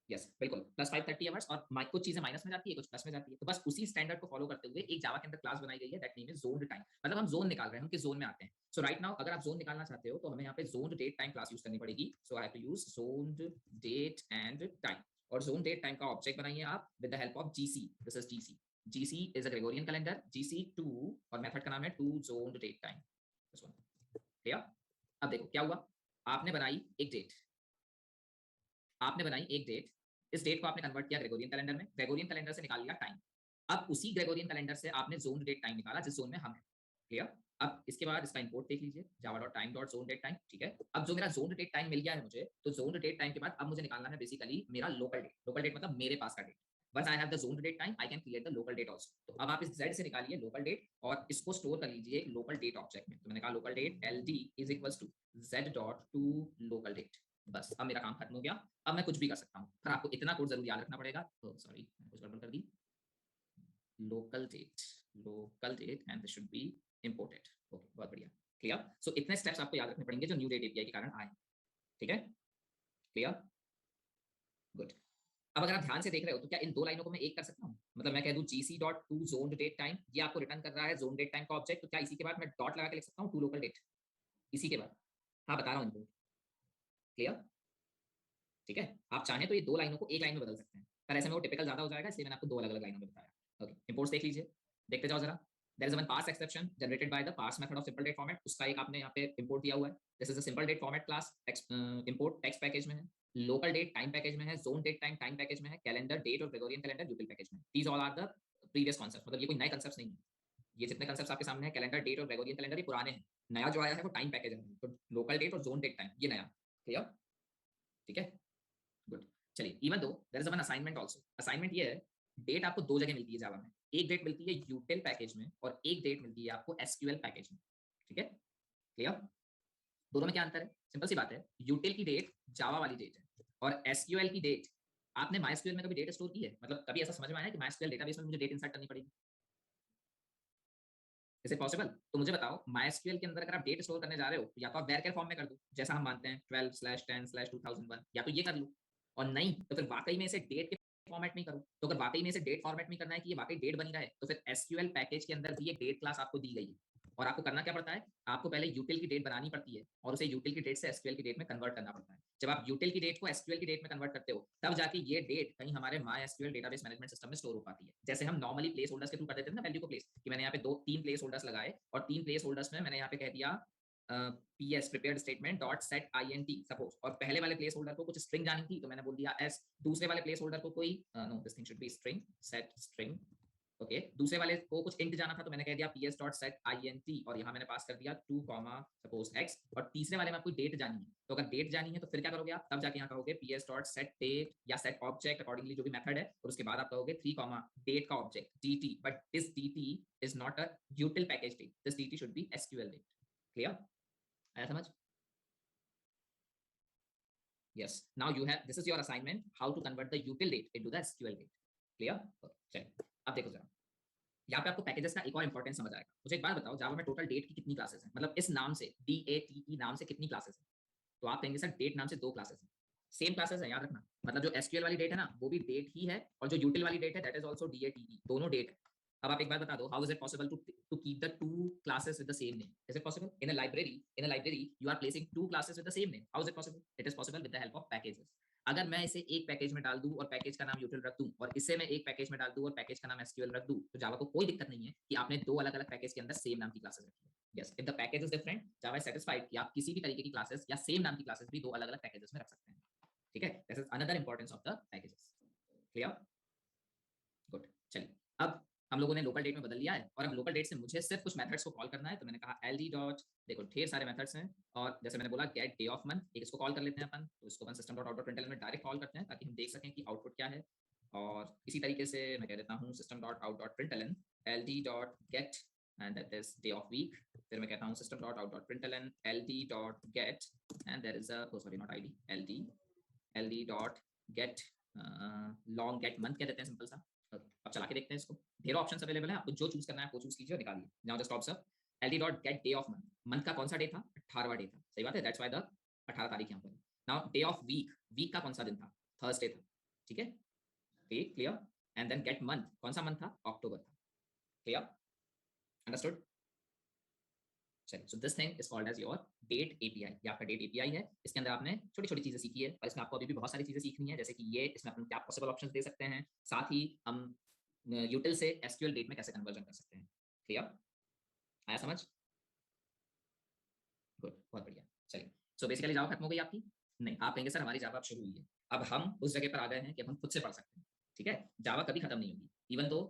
[SPEAKER 1] यस बिल्कुल, प्लस 530 आवर्स, और कुछ चीजें माइनस में जाती है, कुछ प्लस में जाती है। तो बस उसी स्टैंडर्ड को फॉलो करते हुए एक जावा के अंदर क्लास बनाई गई है दैट नेम इज ज़ोन्ड टाइम। मतलब हम जोन निकाल रहे हैं, हम किस जोन में आते हैं। सो राइट नाउ अगर आप जोन निकालना चाहते हो तो हमें यहाँ पे zoned date time class use करनी पड़ेगी। So I have to use zoned date and time, और ज़ोन डेट टाइम का ऑब्जेक्ट बनाइए आप with the help of GC. This is GC. GC is a Gregorian calendar, GC2, और method का नाम है to zoned date time. This one. Clear? अब देखो क्या हुआ, आपने बनाई एक डेट, आपने बनाई एक डेट, इस डेट को आपने कन्वर्ट किया ग्रेगोरियन कैलेंडर में, ग्रेगोरियन कैलेंडर से निकाल लिया टाइम। अब उसी ग्रेगोरियन कैलेंडर से आपने जोन डेट टाइम निकाला जिस जोन में हम हैं। क्लियर? अब इसके बाद इसका इंपोर्ट देख लीजिए, java.time.zoneDateTime। ठीक है? अब जो मेरा जोन डेट टाइम मिल गया है मुझे, तो जोन डेट टाइम के बाद अब मुझे निकालना है बेसिकली मेरा लोकल डेट। लोकल डेट मतलब मेरे पास का date. Once I have the zoned date time, I can create the local date also. तो अब आप इस z से निकालिए लोकल डेट और इसको स्टोर कर लीजिए एक लोकल डेट ऑब्जेक्ट में। तो मैंने कहा local date ld is equals to z dot to local date. बस अब मेरा काम खत्म हो गया, अब मैं कुछ भी कर सकता हूँ। पर आपको इतना कोड जरूर याद रखना पड़ेगा। तो सॉरी, कुछ गड़बड़ कर दी। Local date and this should be imported. Okay, बहुत बढ़िया। क्लियर? सो इतने स्टेप्स आपको याद रखने पड़ेंगे जो न्यू डेट एपीआई के कारण आए। ठीक है? क्लियर? गुड। अब अगर आप ध्यान से देख रहे हो तो क्या इन दो लाइनों को मैं एक कर सकता हूँ? मतलब मैं कह दूं gc.to zoned date time, ये आपको रिटर्न कर रहा है जोन डेट टाइम का ऑब्जेक्ट, तो क्या इसी के बाद मैं डॉट लगा के लिख सकता हूँ टू लोकल डेट इसी के बाद? हाँ बता रहा हूँ इनको। क्लियर? ठीक है, आप चाहें तो ये दो लाइनों को एक लाइन में बदल सकते हैं, पर ऐसे में वो टिपिकल ज्यादा हो जाएगा, इसलिए मैंने आपको दो अलग अलग लाइनों में बताया। ओके, इंपोर्ट्स देख लीजिए, देखते जाओ जरा। There is one parse exception generated by the parse method of simple date format, उसका एक आपने यहाँ पे इंपोर्ट दिया हुआ है। This is a simple date format class, import text package में है, लोकल डेट टाइम पैकेज में है, zone date time time package में है, कैलेंडर डेट और ग्रेगोरियन कैलेंडर यूटिल पैकेज में। These all are the previous concept, मतलब ये कोई नए कॉन्सेप्ट्स नहीं है। ये जितने कॉन्सेप्ट्स आपके सामने हैं, कैलेंडर डेट और ग्रेगोरियन कैलेंडर, ये पुराने हैं। नया जो आया है वो टाइम पैकेज है, तो लोकल डेट और जोन डेट टाइम ये नया। क्लियर? ठीक है, गुड। चलिए, even though there is one assignment also, assignment ये है, डेट आपको दो जगह मिलती है जावा में, एक डेट मिलती है यूटिल पैकेज में और एक डेट मिलती है आपको एसक्यूएल पैकेज में। ठीक है, क्लियर? दोनों में क्या अंतर है? सिंपल सी बात है, यूटिल की डेट जावा वाली डेट है और एसक्यूएल की डेट, आपने माइस्क्यूएल में कभी डेट स्टोर की है? मतलब कभी ऐसा समझ में आया कि माइस्क्यूएल डेटाबेस में मुझे डेट इंसर्ट करनी पड़ेगी? Is it possible? तो मुझे बताओ, माइस्क्यूएल के अंदर अगर आप डेट स्टोर करने जा रहे हो, या तो आप वेरकेर फॉर्म में कर दो जैसा हम मानते हैं 12/10/2001, या तो ये कर लो, और नहीं तो फिर वाकई में इसे डेट के फॉर्मेट में करो। तो अगर वाकई में इसे डेट फॉर्मेट में करना है कि ये वाकई डेट बनी रहे, तो फिर एसक्यूएल पैकेज के अंदर भी ये डेट क्लास आपको दी गई है, और आपको करना क्या पड़ता है, आपको पहले यूटिल की डेट बनानी पड़ती है और उसे यूटिल की डेट से एसक्यूएल की डेट में कन्वर्ट करना पड़ता है। जब आप यूटिल की डेट को एसक्यूएल की डेट में कन्वर्ट करते हो, तब जाके ये डेट कहीं हमारे my SQL database management system में स्टोर हो पाती है। जैसे हम नॉर्मली प्लेस होल्डर्स के थ्रू कर देते हैं ना वैल्यू को प्लेस, कि मैंने यहाँ पे दो तीन प्लेस होल्डर्स लगाए और तीन प्लेस होल्डर्स में मैंने यहाँ पे कह दिया PS prepared statement dot set int suppose, और पहले वाले प्लेस होल्डर को कुछ स्ट्रिंग जानी थी तो मैंने बोल दिया s, दूसरे वाले प्लेस होल्डर को कोई no this thing should be string set string, okay, दूसरे वाले को कुछ इंट जाना था तो मैंने कह दिया ps डॉट सेट int, और यहाँ मैंने पास कर दिया 2 सपोज x, और तीसरे वाले में आपको डेट जानी है, तो अगर डेट जानी है तो फिर क्या करोगे आप, तब जाके यहाँ कहोगे ps डॉट सेट डेट या सेट ऑब्जेक्ट अकॉर्डिंगली जो भी मेथड है, और उसके बाद आप कहोगे 3 डेट का object dt, but this dt is not a util package date, this dt should be sql date। Clear? आया समझ? yes, now you have, this is your assignment, how to convert the util date into the sql date। Clear? चलिए, अब देखो जरा, यहाँ पे आपको packages का एक और इंपॉर्टेंट समझ आएगा। मुझे एक बात बताओ, जावा में टोटल डेट की कितनी क्लासेस हैं? मतलब इस नाम से DATE नाम से कितनी क्लासेस हैं? तो आप कहेंगे सर डेट नाम से दो क्लासेस हैं। सेम क्लासेस है, याद रखना, मतलब जो एसक्यूएल वाली डेट है ना वो भी डेट ही है, और जो यूटिल वाली डेट है दैट इज आल्सो DATE, दोनों डेट है। अब आप एक बात बता दो, how is it possible to keep the two classes with the same name? Is it possible? In a library you are placing two classes with the same name, how is it possible? It is possible with the help of packages. अगर मैं इसे एक package में डाल दूं और package का नाम यूटिल रख दूं, और इसे मैं एक पैकेज में डाल दूं और पैकेज का नाम एसक्यूएल रख दूं, तो जावा को कोई दिक्कत नहीं है कि आपने दो अलग अलग पैकेज के अंदर सेम नाम की क्लासेस रखी है। Yes, if the package is different, Java is satisfied कि आप किसी भी तरीके की क्लासेस या सेम नाम की क्लासेस भी दो अलग अलग पैकेजेस में रख सकते हैं। ठीक है, this is another importance of the packages. Clear? Good. चलिए, अब हम लोगों ने लोकल डेट में बदल लिया है, और अब लोकल डेट से मुझे सिर्फ कुछ मेथड्स को कॉल करना है, तो मैंने कहा ld डॉट, देखो ढेर सारे मेथड्स हैं, और जैसे मैंने बोला गेट डे ऑफ मंथ, एक इसको कॉल कर लेते हैं अपन, तो इसको अपन system dot out dot println में डायरेक्ट कॉल करते हैं ताकि हम देख सकें कि आउटपुट क्या है। और इसी तरीके से मैं कह देता हूँ system dot out dot println ld dot get, and that is day of week. फिर मैं कहता हूँ system dot out dot println ld dot get, and there is a sorry not id, ld dot get long get month कह देते हैं, simple सा। अब चला के देखते हैं इसको, ढेरों ऑप्शंस अवेलेबल है, आपको जो चूज करना है आपको चूज कीजिए और निकालिए। Now just observe, ld dot gate day of month, month का कौन सा डे था? 18वां डे था, सही बात है, दैट्स व्हाई द 18 तारीख यहाँ पर। Now day of week, week का कौन सा दिन था? थर्सडे था, ठीक है, ठीक, clear. And then get month, कौन सा मंथ था? अक्टूबर था, क्लियर, अंडरस्टूड। चलिए, so this thing is called as your date API. ये आपका डेट एपीआई है, इसके अंदर आपने छोटी छोटी चीजें सीखी है, और इसमें आपको अभी भी बहुत सारी चीजें सीखनी है, जैसे कि ये इसमें अपन क्या पॉसिबल ऑप्शंस दे सकते हैं, साथ ही हम यूटिल से एसक्यूएल डेट में कैसे कन्वर्जन कर सकते हैं। क्लियर? आया समझ? गुड, बहुत बढ़िया। चलिए, सो बेसिकली जावा खत्म हो गई आपकी? नहीं, आप कहेंगे सर हमारी जावा अब शुरू हुई है। अब हम उस जगह पर आ गए हैं कि अब हम खुद से पढ़ सकते हैं। ठीक है, जावा कभी खत्म नहीं होगी, इवन तो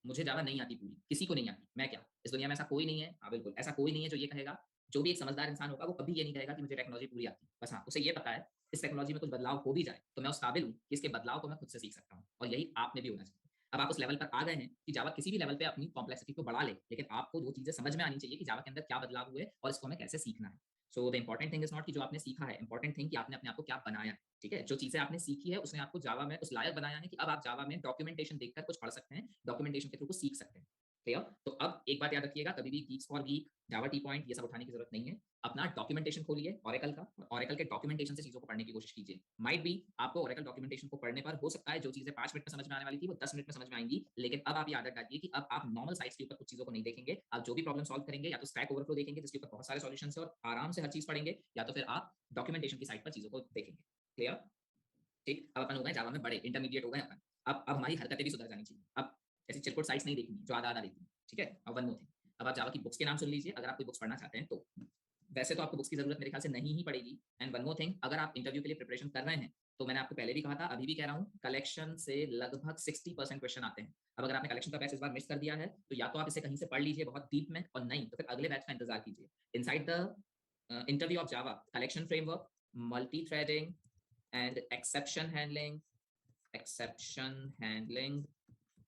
[SPEAKER 1] मुझे जावा नहीं आती पूरी, किसी को नहीं आती, मैं क्या, इस दुनिया में ऐसा कोई नहीं है, हाँ बिल्कुल ऐसा कोई नहीं है जो ये कहेगा, जो भी एक समझदार इंसान होगा वो कभी ये नहीं कहेगा कि मुझे टेक्नोलॉजी पूरी आती है। बस हाँ, उसे ये पता है इस टेक्नोलॉजी में कुछ बदलाव हो भी जाए तो मैं उस काबिल हूँ कि इसके बदलाव को मैं खुद से सीख सकता हूँ, और यही आप में भी होना चाहिए। अब आप उस लेवल पर आ गए हैं कि जावा किसी भी लेवल पे अपनी कॉम्प्लेक्सिटी को बढ़ा ले, लेकिन आपको वो चीजें समझ में आनी चाहिए कि जावा के अंदर क्या बदलाव हुए और इसको हमें कैसे सीखना है। So the important thing is not कि जो आपने सीखा है, इंपॉर्टेंट थिंग कि आपने अपने आप को क्या बनाया। ठीक है, जो चीजें आपने सीखी है उसने आपको जावा में उस लायक बनाया है कि अब आप जावा में डॉक्यूमेंटेशन देखकर कुछ पढ़ सकते हैं, डॉक्यूमेंटेशन के थ्रू कुछ सीख सकते हैं। क्लियर? तो अब एक बात याद रखिएगा, कभी भी Geeks for geek, Java T point ये सब उठाने की जरूरत नहीं है। अपना डॉक्यूमेंटेशन खोलिए ओरेकल का, ओरेकल के डॉक्यूमेंटेशन से चीजों को पढ़ने की कोशिश कीजिए। माइट बी आपको ओरेकल डॉक्यूमेंटेशन को पढ़ने पर हो सकता है जो चीजें 5 मिनट में समझ में आने वाली थी वो 10 मिनट में समझ में आएंगी, लेकिन अब आप ये आदत डालिए कि अब आप नॉर्मल साइट्स के ऊपर कुछ चीजों को नहीं देखेंगे। आप जो भी प्रॉब्लम सॉल्व करेंगे या तो स्टैक ओवरफ्लो देखेंगे जिसके ऊपर बहुत सारे सॉल्यूशंस है और आराम से हर चीज पढ़ेंगे, या तो फिर आप डॉक्यूमेंटेशन की साइट पर चीजों को देखेंगे। क्लियर? ठीक, अब अपन हो गए जावा में बड़े, इंटरमीडिएट हो गए अपन। अब हमारी हरकतें भी सुधर जानी चाहिए। अब ऐसी चिरकुट साइट्स नहीं देखनी जो आधा आधा देखनी। ठीक है, अब वन मोर थिंग, अब आप जावा की बुक्स के नाम सुन लीजिए अगर आप कोई बुक्स पढ़ना चाहते हैं तो। वैसे तो आपको बुक्स की जरूरत मेरे ख्याल से नहीं ही पड़ेगी। एंड वन मोर थिंग, अगर आप इंटरव्यू के लिए प्रिपरेशन कर रहे हैं तो मैंने आपको पहले भी कहा था, अभी भी कह रहा हूँ, कलेक्शन से लगभग 60% क्वेश्चन आते हैं। अब अगर आपने कलेक्शन का बैच इस बार मिस कर दिया है तो या तो आप इसे कहीं से पढ़ लीजिए बहुत डीप में, और नहीं तो फिर अगले बैच का इंतजार कीजिए। Inside the interview of Java, collection framework, multi threading and exception handling,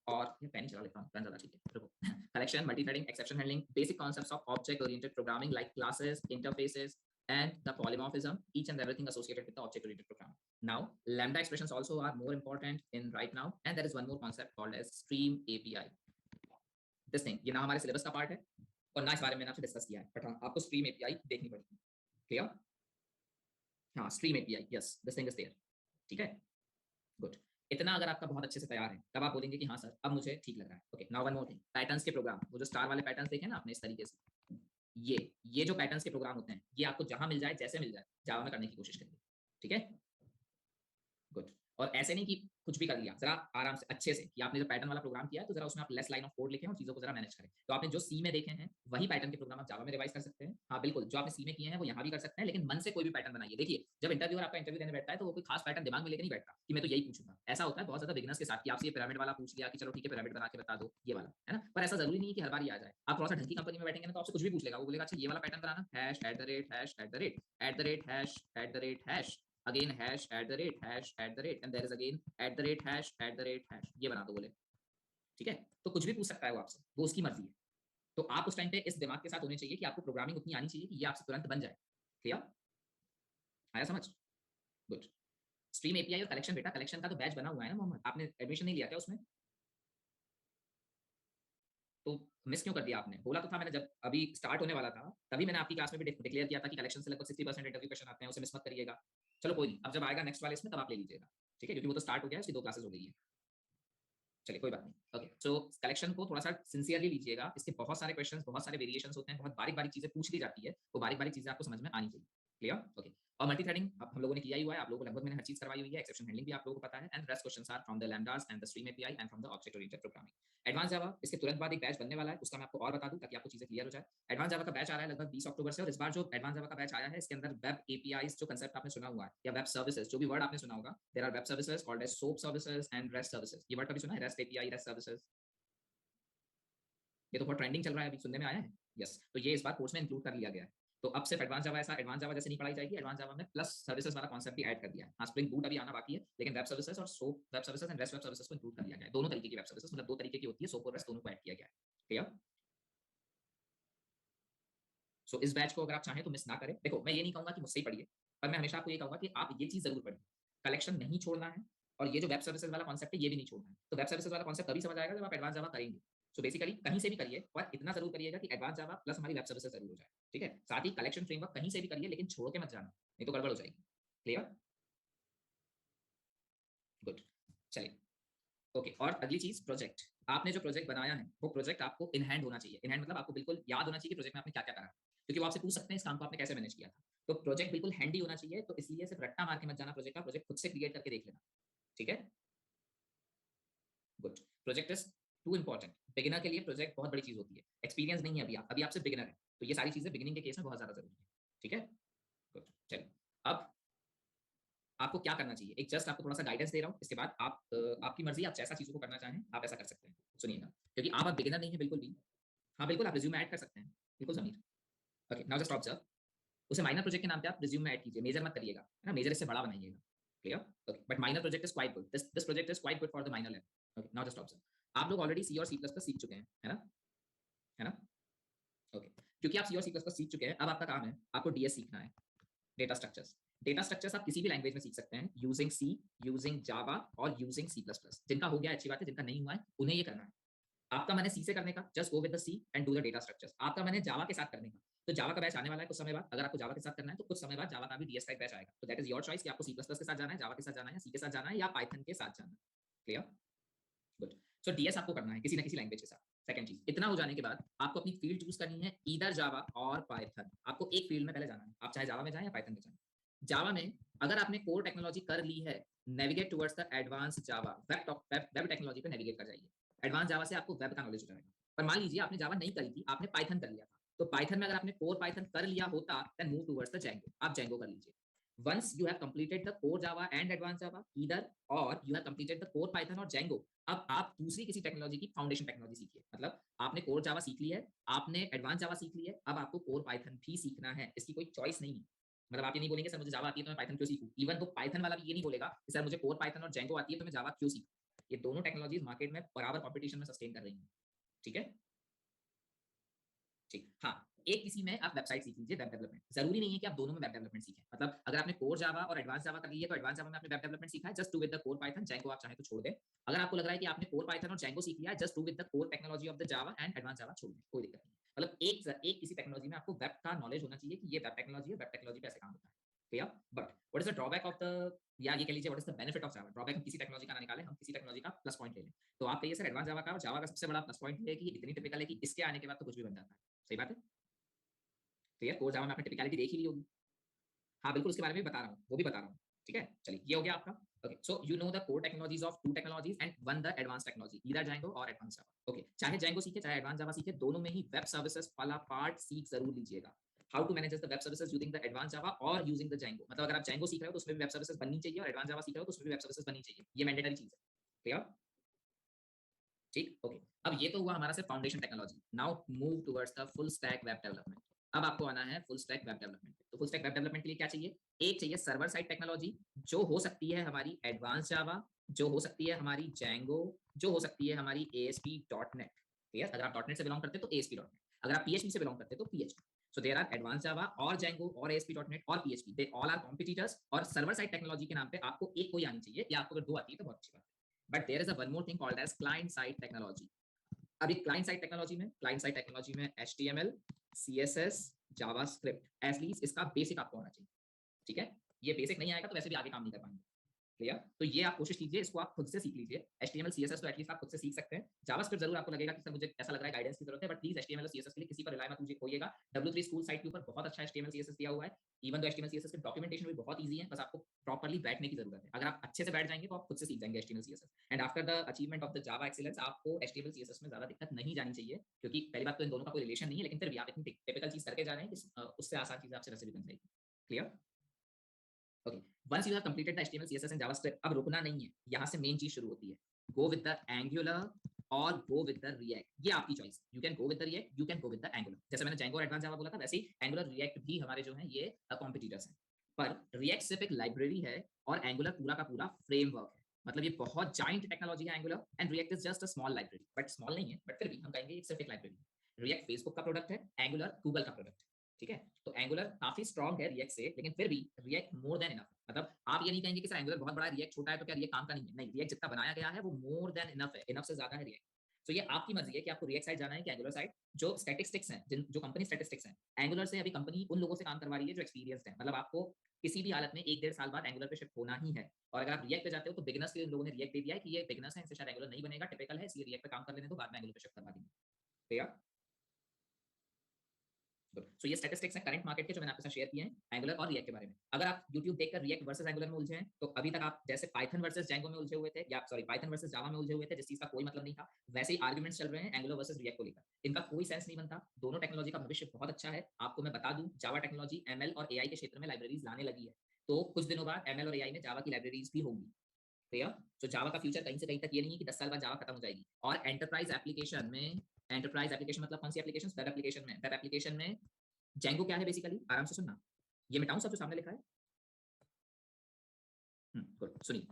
[SPEAKER 1] और ये पेन चला लेता हूँ, पेन ज़्यादा ठीक है, रुको। Collection, multi-threading, exception handling, basic concepts of object-oriented programming like classes, interfaces, and the polymorphism, each and everything associated with the object-oriented programming. Now, lambda expressions also are more important in right now, and there is one more concept called as Stream API. This thing, ये ना हमारे syllabus का part है और ना इस बारे में मैंने आपसे डिस्कस किया है, बट हाँ, आपको Stream API देखनी पड़ेगी। क्लियर? हाँ, Stream API, yes, this thing is there. ठीक है? गुड। इतना अगर आपका बहुत अच्छे से तैयार है तब आप बोलेंगे कि हाँ सर अब मुझे ठीक लग रहा है। Okay, now one more thing, patterns के प्रोग्राम, वो जो स्टार वाले पैटर्न्स देखे ना आपने इस तरीके से, ये जो पैटर्न्स के प्रोग्राम होते हैं ये आपको जहां मिल जाए जैसे मिल जाए जावा में करने की कोशिश करिए। ठीक है, गुड। और ऐसे नहीं कि कुछ भी कर लिया, जरा आराम से अच्छे से कि आपने जो पैटर्न वाला प्रोग्राम किया है तो जरा उसमें आप लेस लाइन ऑफ कोड लिखें और चीजों को जरा मैनेज करें। तो आपने जो सी में देखे हैं वही पैटर्न के प्रोग्राम आप जावा में रिवाइज कर सकते हैं। हाँ बिल्कुल, जो आपने सी में किए हैं वो यहाँ भी कर सकते हैं, लेकिन मन से कोई भी पैटर्न बनाइए। देखिए, जब इंटरव्यूअर आपका इंटरव्यू देने बैठता है तो वो कोई खास पैटर्न दिमाग में लेकर नहीं बैठता कि मैं तो यही पूछूंगा। ऐसा होता है बहुत ज्यादा बिगिनर्स के साथ कि आपसे ये पिरामिड वाला पूछ लिया कि चलो ठीक है पिरामिड बना के बता दो ये वाला, है ना। पर ऐसा जरूरी नहीं है कि हर बार ही आ जाए। आप थोड़ा सा ढंग की कंपनी में बैठेंगे ना तो आपसे कुछ भी पूछ लेगा, वो बोलेगा अच्छा ये वाला पैटर्न बनाना, hash at the rate hash at the rate at the rate hash at the rate hash again hash at the rate hash at the rate and there is again at the rate hash at the rate hash, ये बना दो बोले। ठीक है, तो कुछ भी पूछ सकता है वो आपसे, वो उसकी मर्जी है। तो आप उस टाइम पे इस दिमाग के साथ होने चाहिए कि आपको प्रोग्रामिंग उतनी आनी चाहिए कि ये आपसे तुरंत बन जाए। क्लियर? आया समझ? गुड। स्ट्रीम एपीआई और कलेक्शन, बेटा कलेक्शन का तो बैच बना हुआ है ना मोहम्मद, आपने एडमिशन नहीं लिया क्या उसमें? तो मिस क्यों कर दिया आपने? बोला तो था मैंने जब अभी स्टार्ट होने वाला था तभी मैंने आपकी क्लास में भी डिक्लेयर किया था कि कलेक्शन से लगभग 60% इंटरव्यू क्वेश्चन आते हैं, उसे मिस मत करिएगा। चलो कोई नहीं, अब जब आएगा नेक्स्ट वाले इसमें तब आप ले लीजिएगा। ठीक है, क्योंकि वो तो स्टार्ट हो गया है, उसकी 2 क्लासेस हो गई है। चलिए कोई बात नहीं। ओके, सो कलेक्शन को थोड़ा सा सिंसियरली लीजिएगा, इसके बहुत सारे क्वेश्चंस, बहुत सारे वेरिएशंस होते हैं, बहुत बारीक बारीक चीजें पूछ ली जाती है, वो बारीक बारीक चीजें आपको समझ में आनी चाहिए। क्लियर? ओके। और मल्टी थ्रेडिंग अब हम लोगों ने किया ही हुआ है, आप लोगों को लगभग मैंने हर चीज करवाई हुई है, एक्सेप्शन हैंडलिंग भी आप लोगों को पता है, and rest questions are from the lambdas and the stream API and from the object oriented programming. Advance Java इसके तुरंत बाद एक बैच बनने वाला है, उसका मैं आपको और बता दूं ताकि आपको चीजें क्लियर हो जाए। एडवांस जावा का बैच आ रहा है लगभग 20 अक्टूबर से, और इस बार जो एडवांस जावा का बैच आया है इसके अंदर वेब एपीआईज जो कंसेप्ट आपने सुना हुआ है, या वेब सर्विसेज जो भी वर्ड आपने सुना होगा, there are web services called as SOAP services and REST services. ये वर्ड कभी सुना है? रेस्ट एपीआई, रेस्ट सर्विसेज, ये तो बहुत ट्रेंडिंग चल रहा है, अभी सुनने में आया है। यस, तो ये इस बार कोर्स में इंक्लूड कर लिया गया है। तो अब सिर्फ एडवांस जावा, ऐसा एडवांस जावा जैसे नहीं पढ़ाई जाएगी, एडवांस जावा में प्लस सर्विसेज वाला कॉन्सेप्ट भी ऐड कर दिया है। हाँ, स्प्रिंग बूट अभी आना बाकी है, लेकिन वेब सर्विसेज और soap web services and rest web services को इंक्लूड कर लिया गया है। दोनों तरीके की वेब सर्विसेज, मतलब 2 तरीके की होती है, सोप और रेस्ट दोनों को ऐड किया गया है। क्लियर? सो इस बैच को अगर आप चाहें तो मिस ना करें। देखो, मैं ये नहीं कहूंगा कि मुझसे ही पढ़िए, पर मैं हमेशा आपको ये कहूंगा कि आप ये चीज जरूर पढ़िए, कलेक्शन नहीं छोड़ना है, और ये जो वेब सर्विसेज वाला कॉन्सेप्ट है ये भी नहीं छोड़ना है। तो वेब सर्विसेज वाला कॉन्सेप्ट तभी समझ आएगा जब आप एडवांस जावा करेंगे। सो बेसिकली कहीं से भी करिए, पर इतना जरूर करिएगा कि एडवांस जावा प्लस हमारी वेब सर्विसेज जरूर हो जाए। ठीक है, साथ ही कलेक्शन फ्रेमवर्क कहीं से भी करिए, लेकिन छोड़ के मत जाना, नहीं तो गड़बड़ हो जाएगी। क्लियर? गुड। चलिए, ओके। और अगली चीज, प्रोजेक्ट। आपने जो प्रोजेक्ट बनाया है वो प्रोजेक्ट आपको इन हैंड होना चाहिए। इन हैंड मतलब आपको बिल्कुल याद होना चाहिए कि प्रोजेक्ट में आपने क्या क्या करा, क्योंकि वो आपसे पूछ सकते हैं इस काम को आपने कैसे मैनेज किया था। तो प्रोजेक्ट बिल्कुल हैंडी होना चाहिए, तो इसलिए सिर्फ रट्टा मार के मत जाना प्रोजेक्ट का, प्रोजेक्ट खुद से क्रिएट करके देख लेना। ठीक है, good. Project is two important. Beginner के लिए प्रोजेक्ट बहुत बड़ी चीज होती है, एक्सपीरियंस नहीं है अभी आप सिर्फ बिगिनर है, तो ये सारी चीजें बिगिनिंग के केस में बहुत ज्यादा जरूरी है। ठीक है, गुड। चलिए, अब आपको क्या करना चाहिए, एक जस्ट आपको थोड़ा सा गाइडेंस दे रहा हूँ, इसके बाद आप आपकी मर्जी, आप जैसा चीजों को करना चाहें आप ऐसा कर सकते हैं। सुनिएगा, क्योंकि आप अब बिगिनर नहीं है बिल्कुल भी। हाँ बिल्कुल, आप रिज्यूम में ऐड कर सकते हैं, बिल्कुल Sameer. Okay, now just observe, उसे माइनर प्रोजेक्ट के नाम पे आप रिज्यूम में ऐड कीजिए, मेजर मत करिएगा, है ना, मेजर इससे बड़ा बनाइएगा। Clear? Okay, but minor project is quite good, this project is quite good for the minor level. Okay, now just observe, आप लोग ऑलरेडी सी और सी प्लस प्लस सीख चुके हैं, है ना, है ना। ओके, क्योंकि आप सी और सी प्लस प्लस सीख चुके हैं, अब आपका काम है आपको डीएस सीखना है, डेटा स्ट्रक्चर्स। डेटा स्ट्रक्चर्स आप किसी भी लैंग्वेज में सीख सकते हैं, यूजिंग सी, यूजिंग जावा और यूजिंग सी प्लस प्लस। जिनका हो गया अच्छी बात है, जिनका नहीं हुआ है उन्हें ये करना है। आपका मन है सी से करने का, just go with the C and do the data structures. आपका मन है जावा के साथ करने का, तो जावा का बैच आने वाला है कुछ समय बाद। अगर आपको जावा के साथ करना है तो कुछ समय बाद जावा का भी डीएस टाइप बैच आएगा। तो दैट इज योर चॉइस कि आपको सी प्लस प्लस के साथ जाना है, जावा के साथ जाना है, सी के साथ जाना है या पाइथन के साथ जाना है। क्लियर? गुड। सो डीएस आपको करना है किसी ना किसी लैंग्वेज के साथ। सेकंड चीज, इतना हो जाने के बाद आपको अपनी फील्ड चूज करनी है, ईदर जावा और पाइथन। आपको एक फील्ड में पहले जाना है, आप चाहे जावा में जाएं या पाइथन में जाएं। जावा में अगर आपने कोर टेक्नोलॉजी कर ली है, navigate towards the advance Java, web technology पे नेविगेट कर जाइए। एडवांस जावा से आपको वेब का नॉलेज हो जाएगा। पर मान लीजिए आपने जावा नहीं करी थी, आपने पाइथन कर लिया था, तो पाइथन में अगर आपने कोर पाइथन कर लिया होता, then move towards the Django, आप जेंगो कर लीजिए। Once you have completed the core Java and advanced Java, either or you have completed the core Python और Django, अब आप दूसरी किसी टेक्नोलॉजी की फाउंडेशन टेक्नोलॉजी सीखिए। मतलब आपने कोर जावा सीख ली है, आपने एडवांस जावा सीख ली है, अब आपको कोर पाइथन भी सीखना है। इसकी कोई चॉइस नहीं है। मतलब आप ये नहीं बोलेंगे सर मुझे जावा आती है तो मैं पाइथन क्यों सीखूं। इवन तो पाइथन वाला भी ये नहीं बोलेगा कि सर मुझे कोर पाइथन और जेंगो आती है तो मैं जावा क्यों सीखूं। ये दोनों टेक्नोलॉजीज मार्केट में बराबर कॉम्पिटिशन में सस्टेन कर रही हैं। ठीक है, ठीक। हाँ, एक किसी में आप वेबसाइट सीख लीजिए, वेब डेवलपमेंट। जरूरी नहीं है कि आप दोनों में वेब डेवलपमेंट सीखें। मतलब अगर आपने कोर जावा और एडवांस जावा कर लिया है तो एडवांस जावा में आपने वेब डेवलपमेंट सीखा है, just do with the core Python. Django आप चाहे तो छोड़ दें। अगर आपको लग रहा है कि आपने कोर पाइथन और जेंगो सीख लिया है, just do with the core technology of the Java and advance जावा छोड़ दें, कोई दिक्कत नहीं। मतलब एक किसी टेक्नोलॉजी में आपको वेब का नॉलेज होना चाहिए कि ये वेब टेक्नोलॉजी है, वेब टेक्नोलॉजी पे ऐसे काम होता है। Clear? But what is the drawback of the, या ये कह लीजिए what is the benefit of Java. Drawback हम किसी टेक्नोलॉजी का ना निकालें, हम किसी टेक्नोलॉजी का प्लस पॉइंट ले लें। तो आप कहिए सर एडवांस जावा का और जावा का सबसे बड़ा प्लस पॉइंट है कि इतनी टिपिकल है कि इसके आने के बाद तो कुछ भी बन जाता है। सही बात है? क्लियर? कोर जावा में आपने टिपिकलिटी देख ही ली होगी। हाँ बिल्कुल, उसके बारे में बता रहा हूँ, वो भी बता रहा हूँ। ठीक है, चलिए ये हो गया आपका। Okay, so you know the core technologies of two technologies and one the advance technology, either Django और एडवांस जावा। ओके, चाहे Django सीखे चाहे एडवांस जावा सीखे, दोनों में ही वेब सर्विसेज वाला पार्ट सीख जरूर लीजिएगा। How to manage the web services using the advance Java और यूजिंग द Django। मतलब अगर आप Django सीख रहे हो तो उसमें भी वेब सर्विसेज बननी चाहिए, और एडवांस जावा सीख रहे हो तो उसमें भी वेब सर्विसेज बननी चाहिए। ये मैंडेटरी चीज है। क्लियर? ठीक, ओके। अब ये तो हुआ हमारा सिर्फ foundation technology. Now move towards the full stack web development. अब आपको आना है फुल स्टैक वेब डेवलपमेंट। तो फुल स्टैक वेब डेवलपमेंट के लिए क्या चाहिए? एक चाहिए सर्वर साइड टेक्नोलॉजी, जो हो सकती है हमारी एडवांस जावा, जो हो सकती है हमारी Django, जो हो सकती है हमारी ASP.NET। ठीक है, अगर आप .NET से बिलोंग करते हैं तो ASP.NET, अगर आप PHP से बिलोंग करते हैं तो PHP। So there are advance Java और Django और ASP.NET और PHP, they all are competitors. और सर्वर साइड टेक्नोलॉजी के नाम पे आपको एक कोई आनी चाहिए, या आपको अगर दो आती है तो बहुत अच्छी बात है। But there is a one more thing called as client side technology. अभी क्लाइंट साइड टेक्नोलॉजी में HTML, CSS, जावास्क्रिप्ट, एटलीस्ट इसका बेसिक आपको होना चाहिए। ठीक है, ये बेसिक नहीं आएगा तो वैसे भी आगे काम नहीं कर पाएंगे। क्लियर? तो ये आप कोशिश कीजिए, इसको आप खुद से सीख लीजिए। HTML CSS तो एटलीस्ट आप खुद से सीख सकते हैं। जावास्क्रिप्ट जरूर आपको लगेगा कि सर मुझे ऐसा लग रहा है गाइडेंस की जरूरत है, बट प्लीज HTML और CSS के लिए किसी पर रिलाय मत होइएगा। W3 स्कूल साइट के ऊपर बहुत अच्छा HTML CSS दिया हुआ है। इवन दो HTML CSS के डॉक्यूमेंटेशन भी बहुत ईजी है, बस आपको प्रॉपर्ली बैठने की जरूरत है। अगर आप अच्छे से बैठ जाएंगे तो आप खुद से सीख जाएंगे HTML CSS। And after the achievement of the Java excellence आपको HTML CSS में ज्यादा दिक्कत नहीं जानी चाहिए, क्योंकि पहली बात तो इन दोनों का कोई रिलेशन नहीं है, लेकिन फिर भी आप इतनी टिपिकल चीज करके जा रहे हैं कि उससे आसान चीज आपसे वैसे भी बन जाएगी। Clear? Okay, once you have completed the HTML CSS and JavaScript, अब रुकना नहीं है, यहाँ से मेन चीज शुरू होती है। गो विद द एंगुलर और गो विद द रिएक्ट। ये आपकी choice, you can go with the react, you can go with the angular. जैसे मैंने Django और एडवांस जावा बोला था, वैसे ही एंगुलर रिएक्ट भी हमारे जो हैं ये कॉम्पिटिटर्स हैं। पर रिएक्ट सिर्फ एक लाइब्रेरी है और एंगुलर पूरा का पूरा फ्रेमवर्क है। मतलब ये बहुत जाइंट टेक्नोलॉजी है angular, and react is just a small library. But small नहीं है, बट फिर भी हम कहेंगे सिर्फ एक लाइब्रेरी। रिएक्ट फेसबुक का प्रोडक्ट है, एंगुलर गूगल का प्रोडक्ट है। ठीक है, तो एंगुलर काफी स्ट्रॉन्ग है रिएक्ट से, लेकिन फिर भी रिएक्ट मोर देन इनफ। मतलब आप ये नहीं कहेंगे कि सर एंगुलर बहुत बड़ा है, रिएक्ट छोटा है, तो क्या रिएक्ट काम का नहीं है? नहीं, रिएक्ट जितना बनाया गया है वो मोर देन इनफ है, इनफ से ज्यादा है रिएक्ट। तो ये आपकी मर्जी है कि आपको रिएक्ट साइड जाना है कि एंगुलर साइड। जो स्टैटिस्टिक्स हैं, जो कंपनी स्टैटिस्टिक्स हैं, एंगुलर से अभी कंपनी उन लोगों से काम करवा रही है जो एक्सपीरियंस्ड है। मतलब आपको किसी भी हालत में 1-1.5 साल बाद एंगुलर पे शिफ्ट होना ही है। और अगर आप रिएक्ट पे जाते हो तो बिगिनर्स के लिए लोगों ने रिएक्ट दे दिया है कि ये बिगिनर्स है, इनसे शायद एंगुलर नहीं बनेगा, टिपिकल है, इसलिए रिएक्ट पे काम कर लेने दो, बाद में एंगुलर पे शिफ्ट करवा देंगे। क्लियर? सो ये स्टैटिस्टिक्स हैं करंट मार्केट के, जो मैंने आपके साथ शेयर किए हैं एंगुलर और रिएक्ट के बारे में। अगर आप YouTube देखकर रिएक्ट वर्सेस एंगुलर में उलझे हैं, तो अभी तक आप जैसे पाइथन वर्सेस Django में उलझे हुए थे, या सॉरी पाइथन वर्सेस जावा में उलझे हुए थे, जिस चीज का कोई मतलब नहीं था, वैसे ही आर्गुमेंट्स चल रहे हैं एंगुलर वर्सेस रिएक्ट को लेकर। इनका कोई सेंस नहीं बनता। दोनों टेक्नोलॉजी का भविष्य बहुत अच्छा है। आपको मैं बता दूं, जावा टेक्नोलॉजी ML और AI के क्षेत्र में लाइब्रेरीज लाने लगी है। तो कुछ दिनों बाद ML और AI में जावा की लाइब्रेरीज भी होंगी। क्लियर? तो जावा का फ्यूचर कहीं से कहीं तक ये नहीं है कि 10 साल बाद जावा खत्म हो जाएगी। और एंटरप्राइज एप्लीकेशन में, एंटरप्राइज एप्लीकेशन मतलब कौन सी एप्लीकेशन? वेब एप्लीकेशन में Django क्या है बेसिकली? आराम से सुनना, ये मिटाऊं सब जो सामने लिखा है? गुड, सुनिए।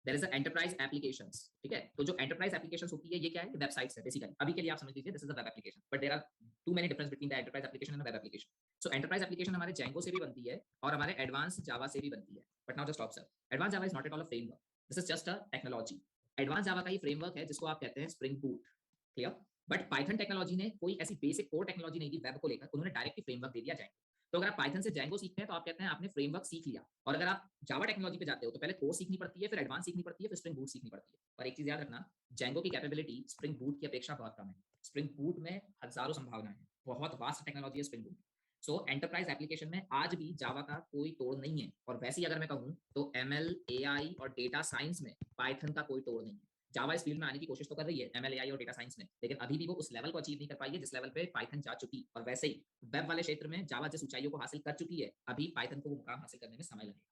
[SPEAKER 1] There is a enterprise applications. ठीक है, तो जो एंटरप्राइज एप्लीकेशंस होती है, ये क्या है? वेबसाइट्स है बेसिकली। अभी के लिए आप समझ लीजिए this is a web application, but there are too many difference between the enterprise application and web application. So enterprise application हमारे Django से भी बनती है और हमारे एडवांस जावा से भी बनती है। But now just observe, advance Java is not at all a framework, this is just a technology. Advance जावा का ही फ्रेमवर्क है जिसको आप कहते हैं spring boot. Clear. But Python technology ने कोई ऐसी बेसिक कोर टेक्नोलॉजी नहीं दी वेब को लेकर, उन्होंने डायरेक्टली फ्रेमवर्क दे दिया जाएंगो। तो अगर आप पाइथन से जैंगो सीखते हैं तो आप कहते हैं आपने फ्रेमवर्क सीख लिया, और अगर आप जावा टेक्नोलॉजी पे जाते हो तो पहले कोर सीखनी पड़ती है, फिर एडवांस सीखनी पड़ती है, फिर स्प्रिंग बूट सीखनी पड़ती है। और एक चीज याद रखना, जैंगो की कैपेबिलिटी स्प्रिंग बूट की अपेक्षा बहुत कम है। स्प्रिंग बूट में हजारों संभावनाएं हैं, बहुत वास्ट टेक्नोलॉजी है स्प्रिंग बूट। सो एंटरप्राइज एप्लीकेशन में आज भी जावा का कोई तोड़ नहीं है, और वैसे ही अगर मैं कहूँ तो एमएल, एआई और डेटा साइंस में पाइथन का कोई तोड़ नहीं है। जावा इस फील्ड में आने की कोशिश तो कर रही है एमएल, एआई और डेटा साइंस में, लेकिन अभी भी वो उस लेवल को अचीव नहीं कर पाई है जिस लेवल पे पाइथन जा चुकी। और वैसे ही वेब वाले क्षेत्र में जावा जिस ऊंचाइयों को हासिल कर चुकी है, अभी पाइथन को वो मुकाम हासिल करने में समय लगेगा।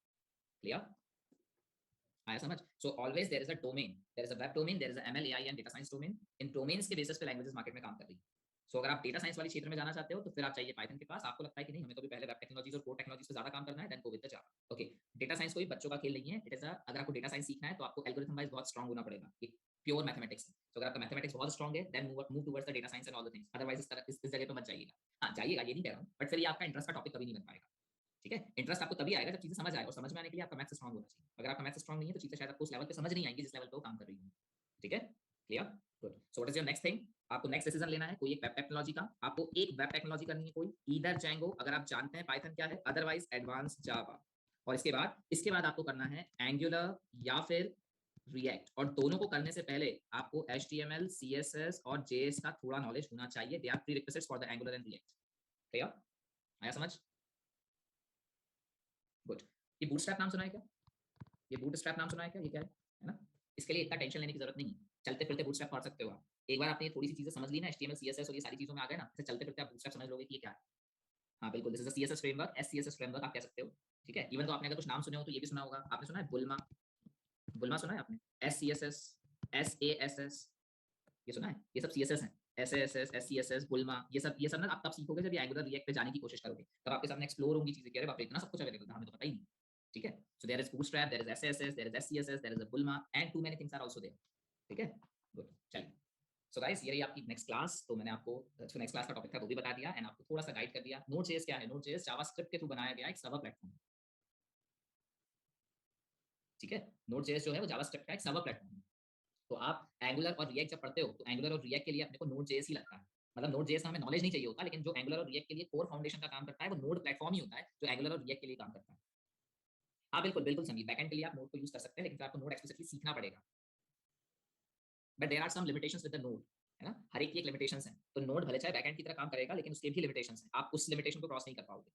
[SPEAKER 1] क्लियर, आया समझ? So always there is a domain, there is a web domain, there is a ML, AI and data science domain. इन डोमेन्स के बेसिस पे लैंग्वेजेस मार्केट में काम कर रही है। सो अगर आप डेटा साइंस वाले क्षेत्र में जाना चाहते हो तो फिर आप चाहिए पाइथन के पास। आपको लगता है कि नहीं, हमें तो भी पहले वेब टेक्नोलॉजीज और कोर टेक्नोलॉजीज पे ज्यादा काम करना है, then go with the Java. Okay, data science कोई बच्चों का खेल नहीं है। इट इज अगर आपको डेटा साइंस सीखना है तो आपको एल्गोरिथम वाइज बहुत स्ट्रांग होना पड़ेगा, एक प्योर मैथमेटिक्स। तो अगर आपका मैथमेटिक्स बहुत स्ट्रांग है, then move towards the data science and all the things. Otherwise इस जगह पे मत जाइएगा। हाँ जाइएगा, ये नहीं कह रहा हूँ, बट फिर ये आपका इंटरेस्ट का टॉपिक कभी नहीं बन पाएगा। ठीक है, इंटरेस्ट आपको तभी आएगा जब चीजें समझ आए, और समझ में आने के लिए आपका मैथ्स स्ट्रांग होना चाहिए। अगर आपका मैथ्स स्ट्रांग नहीं है तो चीजें शायद आपको उस लेवल पे समझ नहीं आएंगी जिस लेवल पे वो काम कर रही है। ठीक है, clear, good. So what is your next thing? आपको नेक्स्ट डिसीजन लेना है कोई एक वेब टेक्नोलॉजी का। आपको एक वेब टेक्नोलॉजी करनी है कोई, ईदर जैंगो अगर आप जानते हैं पाइथन क्या है, अदरवाइज एडवांस जावा। और इसके बाद आपको करना है एंगुलर या फिर रिएक्ट। और दोनों को करने से पहले आपको HTML, CSS और JS का थोड़ा नॉलेज होना चाहिए। They are prerequisites for the Angular and React. Clear, आया समझ? गुड। ये बूटस्ट्रैप नाम सुना है क्या? ये बूटस्ट्रैप नाम सुना है क्या? ये क्या है ना? इसके लिए इतना टेंशन लेने की जरूरत नहीं है, चलते फिरते बूटस्ट्रैप पढ़ सकते हो आप। एक बार आपने थोड़ी सी चीजें समझ ली ना, HTML, CSS और ये सारी चीजों में आ गए ना, फिर चलते फिरते आप बूटस्ट्रैप समझ लोगे कि ये क्या है। हाँ बिल्कुल, this is a CSS framework, SCSS framework आप कह सकते हो। ठीक है, इवन तो आपने अगर कुछ नाम सुने हो तो ये भी सुना होगा। आपने सुना है बुल्मा? बुल्मा सुना है आपने? SCSS, SASS, ये सुना है? ये सब CSS हैं। SASS, SCSS, बुल्मा, ये सब ना आप तब सीखोगे जब ये एंगुलर रिएक्ट पे जाने की कोशिश करोगे, तब आपके सामने एक्सप्लोर होंगी चीजें कि अरे बाप रे, इतना सब कुछ अवेलेबल था, हमें तो पता ही नहीं। ठीक है, so there is bootstrap, there is SASS, there is SCSS, there is a Bulma and too many things are also there. ठीक है, गुड। चलिए, सो गाइस ये रही आपकी नेक्स्ट क्लास। तो मैंने आपको जो नेक्स्ट क्लास का टॉपिक था वो भी बता दिया, एंड आपको थोड़ा सा गाइड कर दिया। Node.js क्या है? Node.js जावास्क्रिप्ट के थ्रू बनाया गया एक सर्वर प्लेटफॉर्म। ठीक है, Node.js जो है वो जावास्क्रिप्ट का एक सर्वर प्लेटफॉर्म है। तो आप एंगुलर और रिएक्ट जब पढ़ते हो तो एंगुलर और रिएक्ट के लिए अपने को Node.js ही लगता है। मतलब Node.js का हमें नॉलेज नहीं चाहिए होता, लेकिन जो एंगुलर और रिएक्ट के लिए कोर फाउंडेशन का काम करता है वो नोड प्लेटफॉर्म ही होता है जो एंगुलर और रिएक्ट के लिए काम करता है। हाँ बिल्कुल बिल्कुल सही, बैकएंड के लिए आप नोड को यूज कर सकते हैं, लेकिन फिर आपको नोड एक्सप्लिसिटली सीखना पड़ेगा। But there are some limitations with the node, है ना? हर एक की एक लिमिटेशंस हैं। तो नोड भले चाहे बैकएंड की तरह काम करेगा, लेकिन उसके भी लिमिटेशंस हैं, आप उस लिमिटेशन को क्रॉस नहीं कर पाओगे।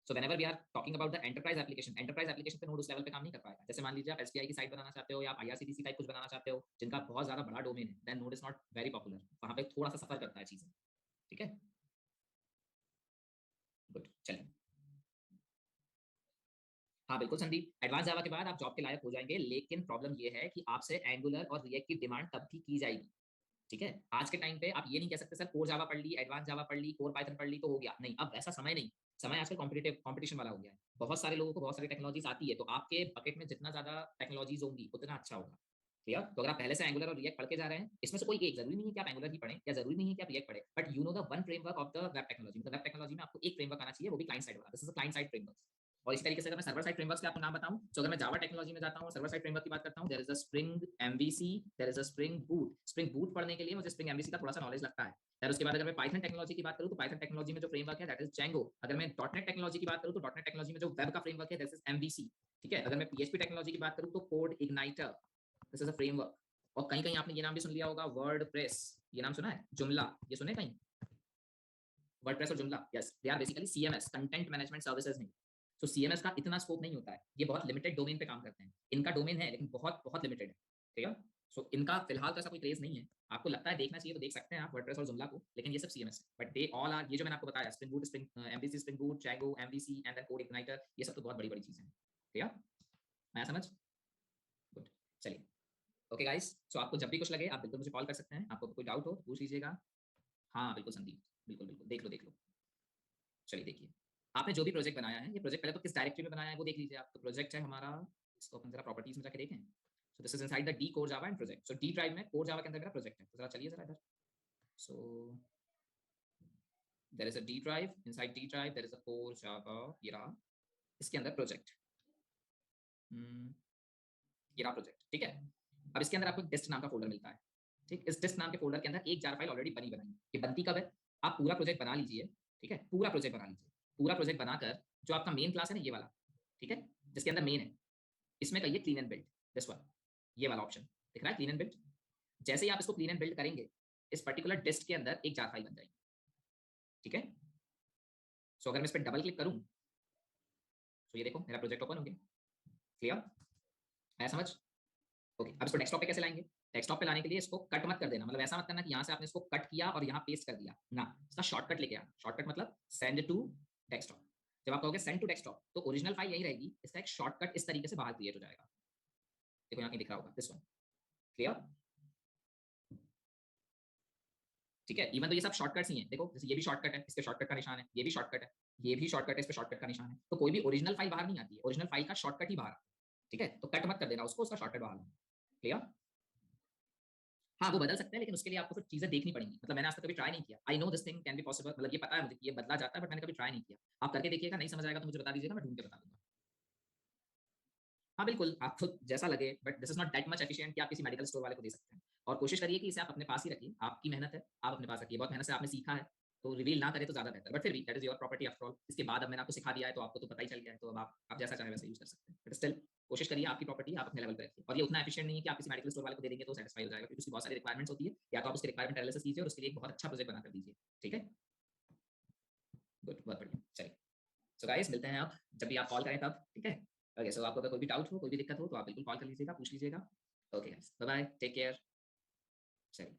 [SPEAKER 1] So whenever we are talking about the enterprise application पे नोड उस लेवल पे काम नहीं कर पाएगा। जैसे मान लीजिए आप SBI की साइट बनाना चाहते हो या आप IRCTC टाइप कुछ बनाना चाहते हो, जिनका बहुत ज्यादा बड़ा डोमेन है, then node is not very popular, वहां पे थोड़ा सा सफर करता है चीजें। ठीक है, गुड। चलिए, हाँ बिल्कुल संदीप, एडवांस जावा के बाद आप जॉब के लायक हो जाएंगे, लेकिन प्रॉब्लम ये है कि आपसे एंगुलर और रिएक्ट की डिमांड तब भी की जाएगी। ठीक है, आज के टाइम पे आप ये नहीं कह सकते सर कोर जावा पढ़ ली, एडवांस जावा पढ़ ली, कोर पाइथन पढ़ ली तो हो गया। नहीं, अब ऐसा समय नहीं। समय आजकल कॉम्पिटिटिव कंपटीशन वाला हो गया है। बहुत सारे लोगों को बहुत सारी टेक्नोलॉजीज आती है, तो आपके बकेट में जितना ज्यादा टेक्नोलॉजीज होंगी उतना अच्छा होगा। क्लियर? तो अगर आप पहले से एंगुलर और रिएक्ट पढ़ के जा रहे हैं, इसमें से कोई एक, जरूरी नहीं है कि आप एंगुलर ही पढ़ें या जरूरी नहीं है कि आप रिएक्ट पढ़ें, but you know the one framework of the web technology. मतलब वेब टेक्नोलॉजी में आपको एक फ्रेमवर्क आना चाहिए, वो भी क्लाइंट साइड वाला। This is a client side framework. और इसी तरीके से अगर मैं सर्वर साइड फ्रेमवर्क्स के आपको नाम बताऊं, तो अगर मैं जावा टेक्नोलॉजी में जाता हूं, सर्वर साइड फ्रेमवर्क की बात करता हूं, there is a spring MVC, there is a spring boot. Spring boot पढ़ने के लिए मुझे स्प्रिंग MVC का थोड़ा सा नॉलेज लगता है। फिर उसके बाद अगर मैं पाइथन टेक्नोलॉजी की बात करूं तो पाइथन टेक्नोलॉजी में जो फ्रेमवर्क है दैट इज Django। अगर मैं डॉटनेट टेक्नोलॉजी की बात करूं तो डॉटनेट टेक्नोलॉजी में जो वेब का फ्रेमवर्क है दैट इज MVC। ठीक है, अगर मैं PHP टेक्नोलॉजी की बात करूं तो code igniter, this is a framework. और कहीं कहीं आपने ये नाम भी सुन लिया होगा, वर्डप्रेस। ये नाम सुना है? जुमला, ये सुने कहीं? वर्डप्रेस और Joomla, yes, they are basically CMS, content management services नहीं। तो CMS का इतना स्कोप नहीं होता है, ये बहुत लिमिटेड डोमेन पे काम करते हैं। इनका डोमेन है लेकिन बहुत बहुत लिमिटेड है। ठीक है, सो इनका फिलहाल तो ऐसा कोई क्रेज नहीं है। आपको लगता है देखना चाहिए तो देख सकते हैं आप वर्डप्रेस और जुमला को, लेकिन ये सब CMS है। बट दे ऑल आर, ये जो मैंने आपको बताया, spring boot, spring MVC, spring boot, Django, MVC and then code igniter, ये सब तो बहुत बड़ी बड़ी चीजें हैं। ठीक है, मैं समझ, गुड। चलिए, ओके गाइस, सो आपको जब भी कुछ लगे आप बिल्कुल मुझे कॉल कर सकते हैं। आपको कोई डाउट हो तो पूछ लीजिएगा। हाँ बिल्कुल संदीप, बिल्कुल बिल्कुल, देख लो देख लो। चलिए देखिए, आपने जो भी प्रोजेक्ट बनाया है, ये प्रोजेक्ट पहले तो किस डायरेक्टरी में बनाया है वो देख लीजिए आप। तो प्रोजेक्ट है हमारा, इसको अपन जरा प्रॉपर्टीज में जाके देखें। सो this is inside the D core Java and project. So D drive में कोर जावा के अंदर मेरा प्रोजेक्ट है। तो जरा चलिए जरा इधर। So there is a D drive, inside D drive there is a core Java, ये रहा इसके अंदर प्रोजेक्ट। ये रहा प्रोजेक्ट। ठीक है, अब इसके अंदर आपको टेस्ट नाम का फोल्डर मिलता है। ठीक, इस टेस्ट नाम के फोल्डर के अंदर एक जार फाइल ऑलरेडी बनी बनाई। ये बनती कब है? आप पूरा प्रोजेक्ट बना लीजिए, ठीक है, पूरा प्रोजेक्ट बना लीजिए। पूरा प्रोजेक्ट बनाकर जो आपका मेन क्लास है ना, ये वाला, ठीक है, जिसके अंदर मेन है, इसमें कहिए clean and build, this one, ये वाला ऑप्शन दिख रहा है, क्लीन एंड बिल्ड। जैसे ही आप इसको क्लीन एंड बिल्ड करेंगे, इस पर्टिकुलर डिस्ट के अंदर एक जार फाइल बन जाएगी, ठीक है। सो अगर मैं इस पर डबल क्लिक करूं, तो ये देखो मेरा प्रोजेक्ट ओपन हो गया। क्लियर? आया समझ? ओके, अब इसको डेस्कटॉप पे कैसे लाएंगे? डेस्कटॉप पे लाने के लिए इसको कट मत कर देना, मतलब ऐसा मत करना कि यहाँ से आपने इसको कट किया और यहाँ पेस्ट कर दिया ना, इसका शॉर्टकट लेके आना। शॉर्टकट मतलब सेंड टू डेस्कटॉप। जब आप कहोगे सेंड टू डेस्कटॉप, तो ओरिजिनल फाइल यही रहेगी, इसका एक शॉर्टकट इस तरीके से बाहर क्रिएट हो जाएगा। देखो यहाँ कहीं दिख रहा होगा, दिस वन। क्लियर? ठीक है, इवन तो ये सब शॉर्टकट्स ही हैं। देखो जैसे ये भी शॉर्टकट है, इसके शॉर्टकट का निशान है, ये भी शॉर्टकट है, ये भी शॉर्टकट है, इस पे शॉर्टकट का निशान है। तो कोई भी ओरिजिनल फाइल बाहर नहीं आती है, ओरिजिनल फाइल का शॉर्टकट ही बाहर आता है। ठीक है, तो कट मत कर देना उसको, उसका शॉर्टकट बाहर लाना। क्लियर? हाँ, वो बदल सकते हैं, लेकिन उसके लिए आपको फिर चीजें देखनी पड़ेंगी। मतलब मैंने आज तक कभी ट्राई नहीं किया। I know this thing can be possible, मतलब ये पता है मुझे कि ये बदला जाता है, बट मैंने कभी ट्राई नहीं किया। आप करके देखिएगा, नहीं समझ आएगा तो मुझे बता दीजिएगा, मैं ढूंढ के बता दूंगा। हाँ बिल्कुल, आपको जैसा लगे, but this is not that much efficient कि आप किसी मेडिकल स्टोर वाले को दे सकते हैं। और कोशिश करिए कि इसे आप अपने पास ही रखिए, आपकी मेहनत है, आप अपने पास रखिए, बहुत मेहनत से आपने सीखा है, तो रिवील ना करें तो ज्यादा बेहतर। बट फिर भी that is your property after all. इसके बाद अब मैंने आपको सिखा दिया है, तो आपको तो पता ही चल गया है, तो अब आप जैसा चाहे वैसे यूज कर सकते हैं। बट स्टिल कोशिश करिए, आपकी प्रॉपर्टी आप अपने लेवल पर रखिए। और ये उतना एफिशिएंट नहीं है कि आप किसी मेडिकल स्टोर वाले को दे देंगे तो सेटिस्फाई हो जाएगा, क्योंकि उसकी बहुत सारी रिक्वायरमेंट्स होती है। या तो आप उसकी रिक्वायरमेंट एनालिसिस कीजिए और उसके लिए एक बहुत अच्छा प्रोजेक्ट बनाकर दीजिए। ठीक है, गुड, बहुत बढ़िया। चलिए, सो गाइस मिलते हैं आप जब भी आप कॉल करें तब। ठीक है, ओके। सो आपको अगर कोई भी डाउट हो, कोई भी दिक्कत हो, तो आप बिल्कुल कॉल कर लीजिएगा, पूछ लीजिएगा। Okay guys, bye bye, take care. चलिए।